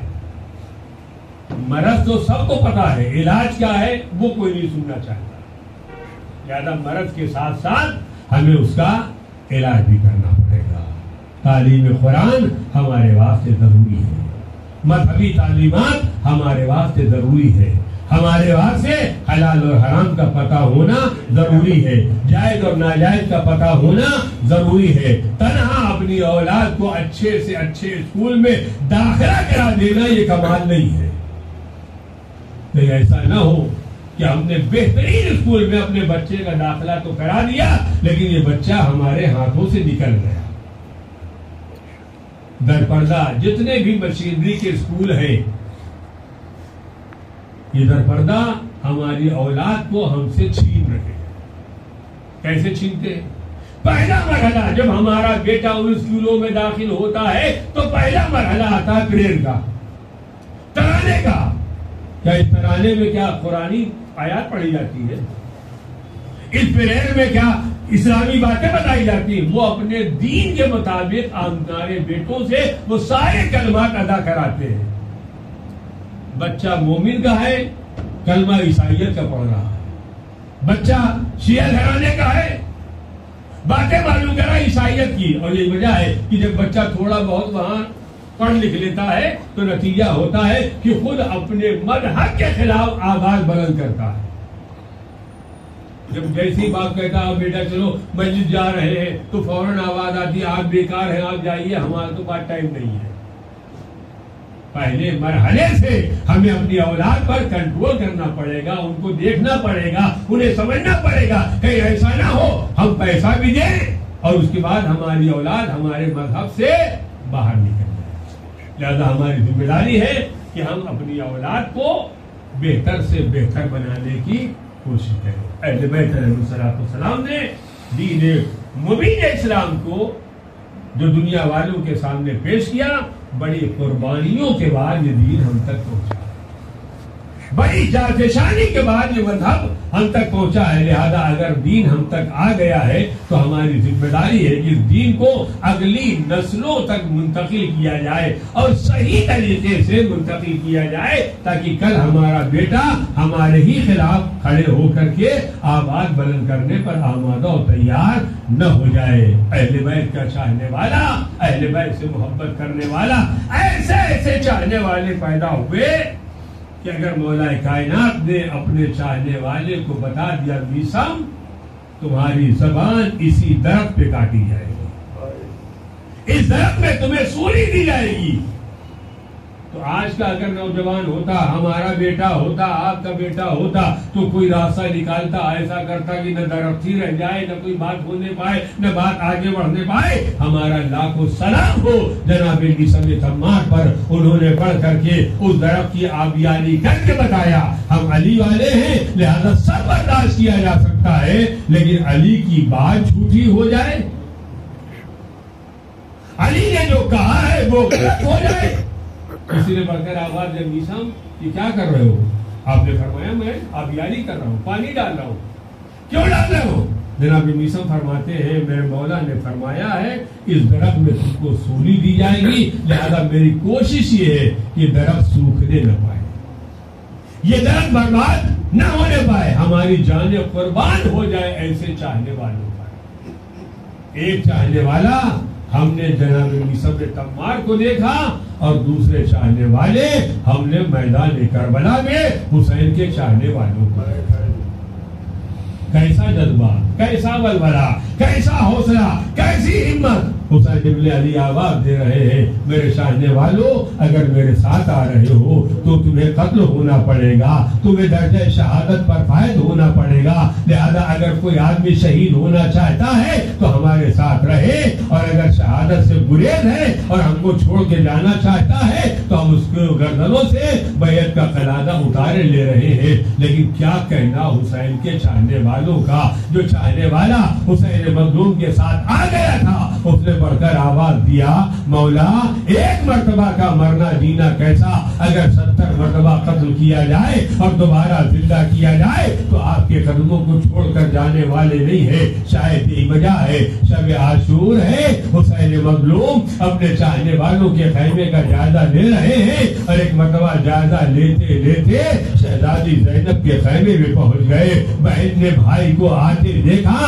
مرض تو سب کو پتا ہے, علاج کیا ہے وہ کوئی نہیں سننا چاہتا. لہذا مرض کے ساتھ ساتھ ہمیں اس کا علاج بھی کرنا پڑے گا. تعلیم قرآن ہمارے واسطے ضروری ہے, مذہبی تعلیمات ہمارے واسطے ضروری ہے, ہمارے واسطے حلال اور حرام کا پتہ ہونا ضروری ہے, جائز اور ناجائز کا پتہ ہونا ضروری ہے. تنہا اپنی اولاد کو اچھے سے اچھے اسکول میں داخلہ کرا دینا یہ کمال نہیں ہے. تو ایسا نہ ہو کہ ہم نے بہترین اسکول میں اپنے بچے کا داخلہ تو کرا دیا لیکن یہ بچہ ہمارے ہاتھوں سے نکل گیا. در پردہ جتنے بھی مشینری کے اسکول ہیں, یہ در پردہ ہماری اولاد کو ہم سے چھین رہے ہیں. کیسے چھینتے ہیں؟ پہلا مرحلہ جب ہمارا بیٹا ان اسکولوں میں داخل ہوتا ہے تو پہلا مرحلہ آتا ہے پریئر کا, ترانے کا. کیا اس ترانے میں کیا قرآنی آیات پڑھی جاتی ہے؟ اس پریئر میں کیا اسلامی باتیں بتائی جاتی ہیں؟ وہ اپنے دین کے مطابق ہمارے بیٹوں سے وہ سارے کلمات ادا کراتے ہیں. بچہ مومن کا ہے, کلمہ عیسائیت کا پڑھ رہا ہے. بچہ شیعہ گھرانے کا ہے, باتیں معلوم کرا عیسائیت کی. اور یہی وجہ ہے کہ جب بچہ تھوڑا بہت وہاں پڑھ لکھ لیتا ہے تو نتیجہ ہوتا ہے کہ خود اپنے مذہب کے خلاف آواز بلند کرتا ہے. جب جیسی باپ کہتا ہے بیٹا چلو مسجد جا رہے ہیں تو فوراً آواز آتی ہے آپ بیکار ہیں, آپ جائیے, ہمارا تو بات ٹائم نہیں ہے. پہلے مرحلے سے ہمیں اپنی اولاد پر کنٹرول کرنا پڑے گا, ان کو دیکھنا پڑے گا, انہیں سمجھنا پڑے گا. کہیں ایسا نہ ہو ہم پیسہ بھی دیں اور اس کے بعد ہماری اولاد ہمارے مذہب سے باہر نکل جائے. لہذا ہماری ذمہ داری ہے کہ ہم اپنی اولاد کو بہتر سے بہتر بنانے کی کوشش کریں. اہل بیت علیہ الصلوۃ والسلام نے دین مبین اسلام کو جو دنیا والوں کے سامنے پیش کیا، بڑی قربانیوں کے بعد یہ دین ہم تک پہنچا، بڑی جانفشانی کے بعد یہ مذہب ہم تک پہنچا ہے۔ لہذا اگر دین ہم تک آ گیا ہے تو ہماری ذمہ داری ہے کہ اس دین کو اگلی نسلوں تک منتقل کیا جائے اور صحیح طریقے سے منتقل کیا جائے، تاکہ کل ہمارا بیٹا ہمارے ہی خلاف کھڑے ہو کر کے آواز بلند کرنے پر آمادہ و تیار نہ ہو جائے۔ اہل بیت کا چاہنے والا، اہل بیت سے محبت کرنے والا، ایسے ایسے چاہنے والے پیدا ہوئے کہ اگر مولا کائنات نے اپنے چاہنے والے کو بتا دیا میسم، تمہاری زبان اسی درخت پہ کاٹی جائے گی، اس درخت میں تمہیں سولی دی جائے گی۔ تو آج کا اگر نوجوان ہوتا، ہمارا بیٹا ہوتا، آپ کا بیٹا ہوتا، تو کوئی راستہ نکالتا، ایسا کرتا کہ نہ درخت ہی رہ جائے، نہ کوئی بات ہونے پائے، نہ بات آگے بڑھنے پائے۔ ہمارا لاکھوں سلام ہو جناب میسم تمار پر، انہوں نے پڑھ کر کے اس درخت کی آبیاری کر کے بتایا۔ ہم علی والے ہیں، لہذا سب برداشت کیا جا سکتا ہے، لیکن علی کی بات جھوٹی ہو جائے، علی نے جو کہا ہے وہ غلط ہو جائے، کسی نے بڑھ کر آواز دے، میسم یہ کیا کر رہے ہو؟ آپ نے فرمایا میں آبیاری کر رہا ہوں، پانی ڈال رہا ہوں۔ کیوں ڈال رہے ہو؟ جناب میسم فرماتے ہیں میرے مولا نے فرمایا ہے اس درخت میں تم کو سولی دی جائے گی، لہذا میری کوشش یہ ہے کہ درخت سوکھنے نہ پائے، یہ درخت برباد نہ ہونے پائے، ہماری جانیں قربان ہو جائے ایسے چاہنے والوں پر۔ ایک چاہنے والا ہم نے جناب میسم تمار کو دیکھا، اور دوسرے چاہنے والے ہم نے میدان کربلا میں حسین کے چاہنے والوں کو دیکھا۔ کیسا جذبہ، کیسا ولولہ، کیسا حوصلہ، کیسی ہمت! حسین ابن علی آواز دے رہے ہیں میرے چاہنے والوں، اگر میرے ساتھ آ رہے ہو تو تمہیں قتل ہونا پڑے گا، تمہیں درجہ شہادت پر فائد ہونا پڑے گا، لہذا اگر کوئی آدمی شہید ہونا چاہتا ہے تو ہمارے ساتھ رہے، اور اگر شہادت سے گریز ہے اور ہم کو چھوڑ کے جانا چاہتا ہے تو ہم اس کو گردنوں سے بیعت کا قلادہ اتارے لے رہے ہیں۔ لیکن کیا کہنا حسین کے چاہنے والوں کا، جو چاہنے والا حسین مظلوم کے ساتھ آ گیا تھا، اس نے بڑھ کر آواز دیا مولا ایک مرتبہ کا مرنا جینا کیسا، اگر 70 مرتبہ قتل کیا جائے اور دوبارہ زندہ کیا جائے تو آپ کے قدموں کو چھوڑ کر جانے والے نہیں ہے۔ شاید یہی وجہ ہے، شب عاشور ہے، حسین مظلوم اپنے چاہنے والوں کے خیمے کا جائزہ لے رہے ہیں، اور ایک مرتبہ جائزہ لیتے لیتے شہزادی زینب کے خیمے میں پہنچ گئے۔ بہن نے بھائی کو آتے دیکھا،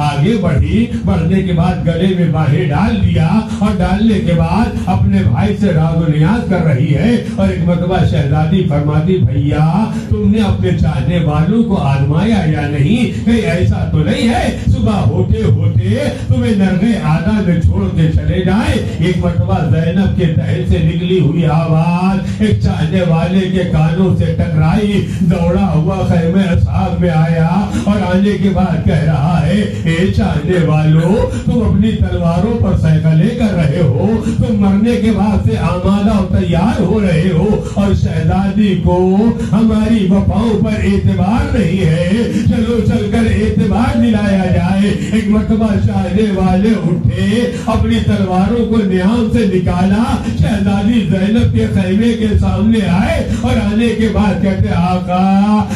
آگے بڑھی، بڑھنے کے بعد گلے میں باہیں ڈال دیا، اور ڈالنے کے بعد اپنے بھائی سے راز و نیاز کر رہی ہے، اور ایک مرتبہ شہزادی فرماتی بھیا تم نے اپنے چاہنے والوں کو آزمایا یا نہیں؟ کہیں ایسا تو نہیں ہے صبح ہوتے ہوتے تمہیں نرغے آدھا میں چھوڑ کے چلے جائیں؟ ایک مرتبہ زینب کے تہے سے نکلی ہوئی آواز ایک چاہنے والے کے کانوں سے ٹکرائی، دوڑا ہوا خیمے اصحاب میں آیا، اور آنے کے بعد کہہ رہا ہے اے چاہنے والوں تم اپنی تلواروں پر سیکہ لے کر رہے ہو، تم مرنے کے بعد سے آمادہ و تیار ہو رہے ہو، اور شہزادی کو ہماری وفاؤں پر اعتبار نہیں ہے، چلو چل کر اعتبار دلایا جائے۔ ایک مرتبہ چاہنے والے اٹھے، اپنی تلواروں کو نیام سے نکالا، شہزادی زینب کے خیمے کے سامنے آئے، اور آنے کے بعد کہتے آقا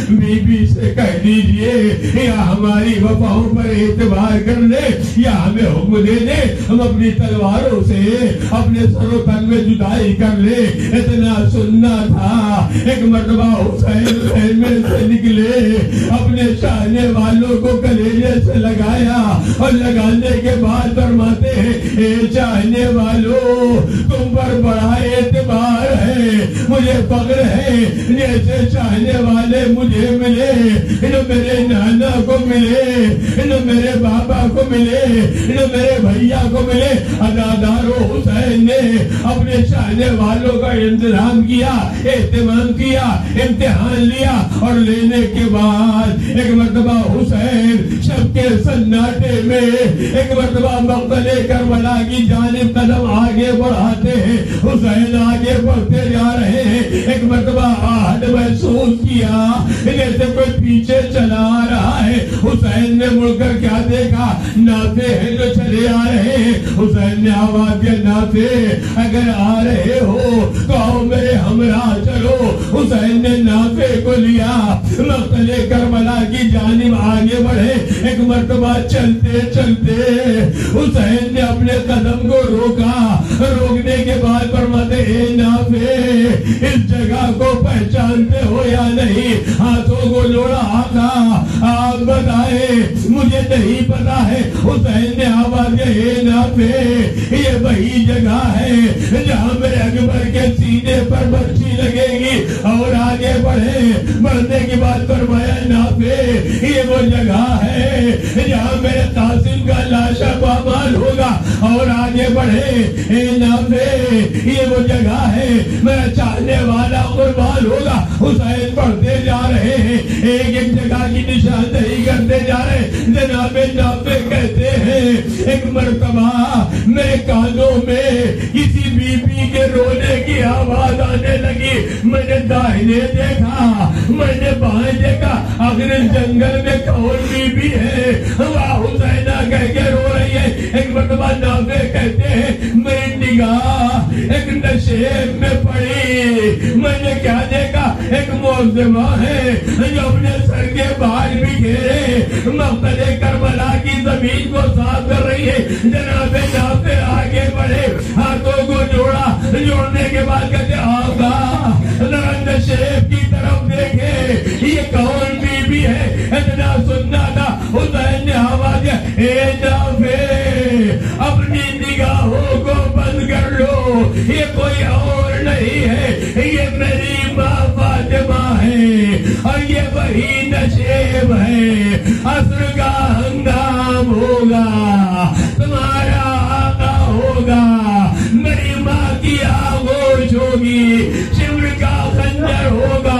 بی بی سے کہہ دیجئے یا ہماری وفاؤں پر اعتبار کر لے یا ہمیں حکم دے دے، ہم اپنی تلواروں سے اپنے سر و تن میں جدائی کر لے۔ اتنا سننا تھا، ایک مرتبہ حسین خیمے سے نکلے، اپنے چاہنے والوں کو کلیجے سے لگایا، اور لگانے کے بعد فرماتے ہیں اے چاہنے والوں تم پر بڑا اعتبار ہے، مجھے فخر ہے جیسے چاہنے والے مجھے ملے، نہ میرے نانا کو ملے، نہ میرے بابا کو ملے، نہ میرے بھیا کو ملے۔ ادادارو حسین نے اپنے چاہنے والوں کا انتظام کیا، اہتمام کیا، امتحان لیا، اور لینے کے بعد ایک مرتبہ حسین شب کے سناٹے میں ایک مرتبہ مقتل کربلا کی جانب قدم آگے بڑھاتے ہیں، حسین آگے بڑھتے جا رہے ہیں۔ ایک مرتبہ آہد محسوس کیا جیسے کوئی پیچھے چلا آ رہا ہے، حسین نے مڑ کر کیا دیکھا، ناطے ہیں جو چلے آ رہے ہیں، حسین نے آواز دیا نافع اگر آ رہے ہو تو آؤ میرے ہمراہ چلو. حسین نے نافع کو لیا مقتل کربلا کی جانب آگے بڑھے. ایک مرتبہ چلتے چلتے حسین نے اپنے قدم کو روکا. روکنے کے بعد فرماتے اے نافع اس جگہ کو پہچانتے ہو یا نہیں؟ ہاتھوں کو جوڑا آقا آپ بتائے مجھے نہیں پتا ہے. حسین نے آواز دیا اے نافع یہ وہی جگہ ہے جہاں میرے اکبر کے سینے پر برچھی لگے گی. اور آگے بڑھے. بڑھنے کے بعد فرمایا نافع یہ وہ جگہ ہے جہاں میرے قاسم کا لاشا پامال ہوگا. اور آگے بڑھے. اے نافع یہ وہ جگہ ہے میرا چاہنے والا قربان ہوگا. حسین بڑھتے جا رہے ہیں ایک ایک جگہ کی نشاندہی کرتے جا رہے. جناب نافع کہتے ہیں ایک مرتبہ میرے کانوں میں کسی بی بی کے رونے کی آواز آنے لگی. میں نے داہنے دیکھا میں نے بائیں دیکھا آخر جنگل میں کون بی بی ہے واہ حسینہ کہہ کے رو رہی ہے. ایک مرتبہ نافع کہتے ہیں میری نگاہ ایک نشیب میں پڑی. میں نے کیا دیکھا ایک معظمہ ہے جو اپنے سر کے بال بھی گھیرے مقتل کربلا کی زمین کو صاف کر رہی ہے. جناب نافع آگے بڑھے ہاتھوں کو جوڑا. جوڑنے کے بعد کہتے آقا ذرا نشیب کی طرف دیکھے یہ کون بی بی ہے. اتنا سننا تھا. حسین نے آواز دیا اے نافع اپنی نگاہوں کو بند کر لو یہ کوئی اور نہیں ہے یہ میری ماں فاطمہ ہے اور یہ وہی نشیب ہے. عصر کا ہنگام ہوگا تمہارا آقا ہوگا میری ماں کی آغوش ہوگی. شمر کا خنجر ہوگا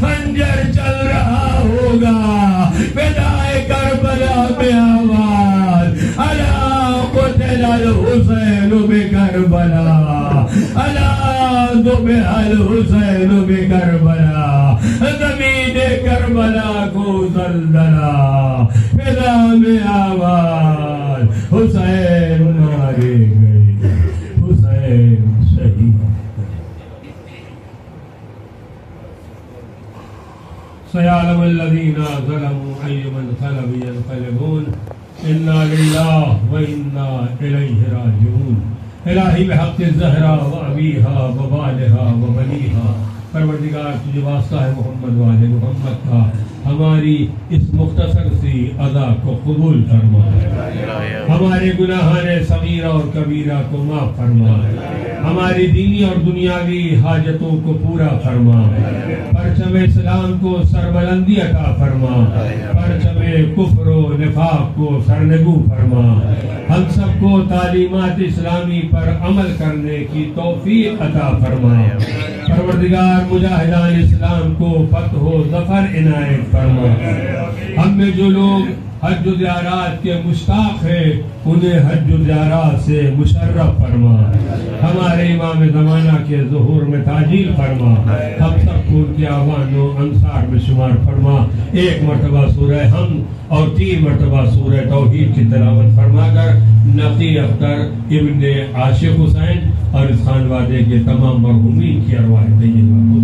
خنجر چل رہا ہوگا. فدائے کربلا میں آواز الا قتل الحسین بکربلا الا ذبح الحسین بکربلا زمین کربلا کو زلزلہ. فضا میں آواز حسین مارے گئے حسین شہید. سيعلم الذين ظلموا أي منقلب ينقلبون إنا لله وإنا إليه راجعون. الہی بحق الزہرا وابیہا وبالہا وبلیہا پروردگار تجھے واسطہ ہے محمد والے محمد کا ہماری اس مختصر سی ادا کو قبول فرما. ہمارے گناہان صغیرہ اور کبیرہ کو معاف فرما. ہماری دینی اور دنیاوی حاجتوں کو پورا فرما. پرچم اسلام کو سربلندی عطا فرما. پرچم کفر و نفاق کو سرنگو فرما. ہم سب کو تعلیمات اسلامی پر عمل کرنے کی توفیق عطا فرما. پروردگار مجاہدان اسلام کو فتح و ظفر عنایت فرما. ہم میں جو لوگ حج و زیارات کے مشتاق ہیں انہیں حج و زیارات سے مشرف فرما. ہمارے امام زمانہ کے ظہور میں تعجیل فرما. ہم سب کو ان کے اعوان و انصار میں شمار فرما. ایک مرتبہ سورہ حمد اور 3 مرتبہ سورہ توحید کی تلاوت فرما کر نقی اختر ابن عاشق حسین اور اس خانوادے کے تمام مرحومین کی ارواح طیبہ کو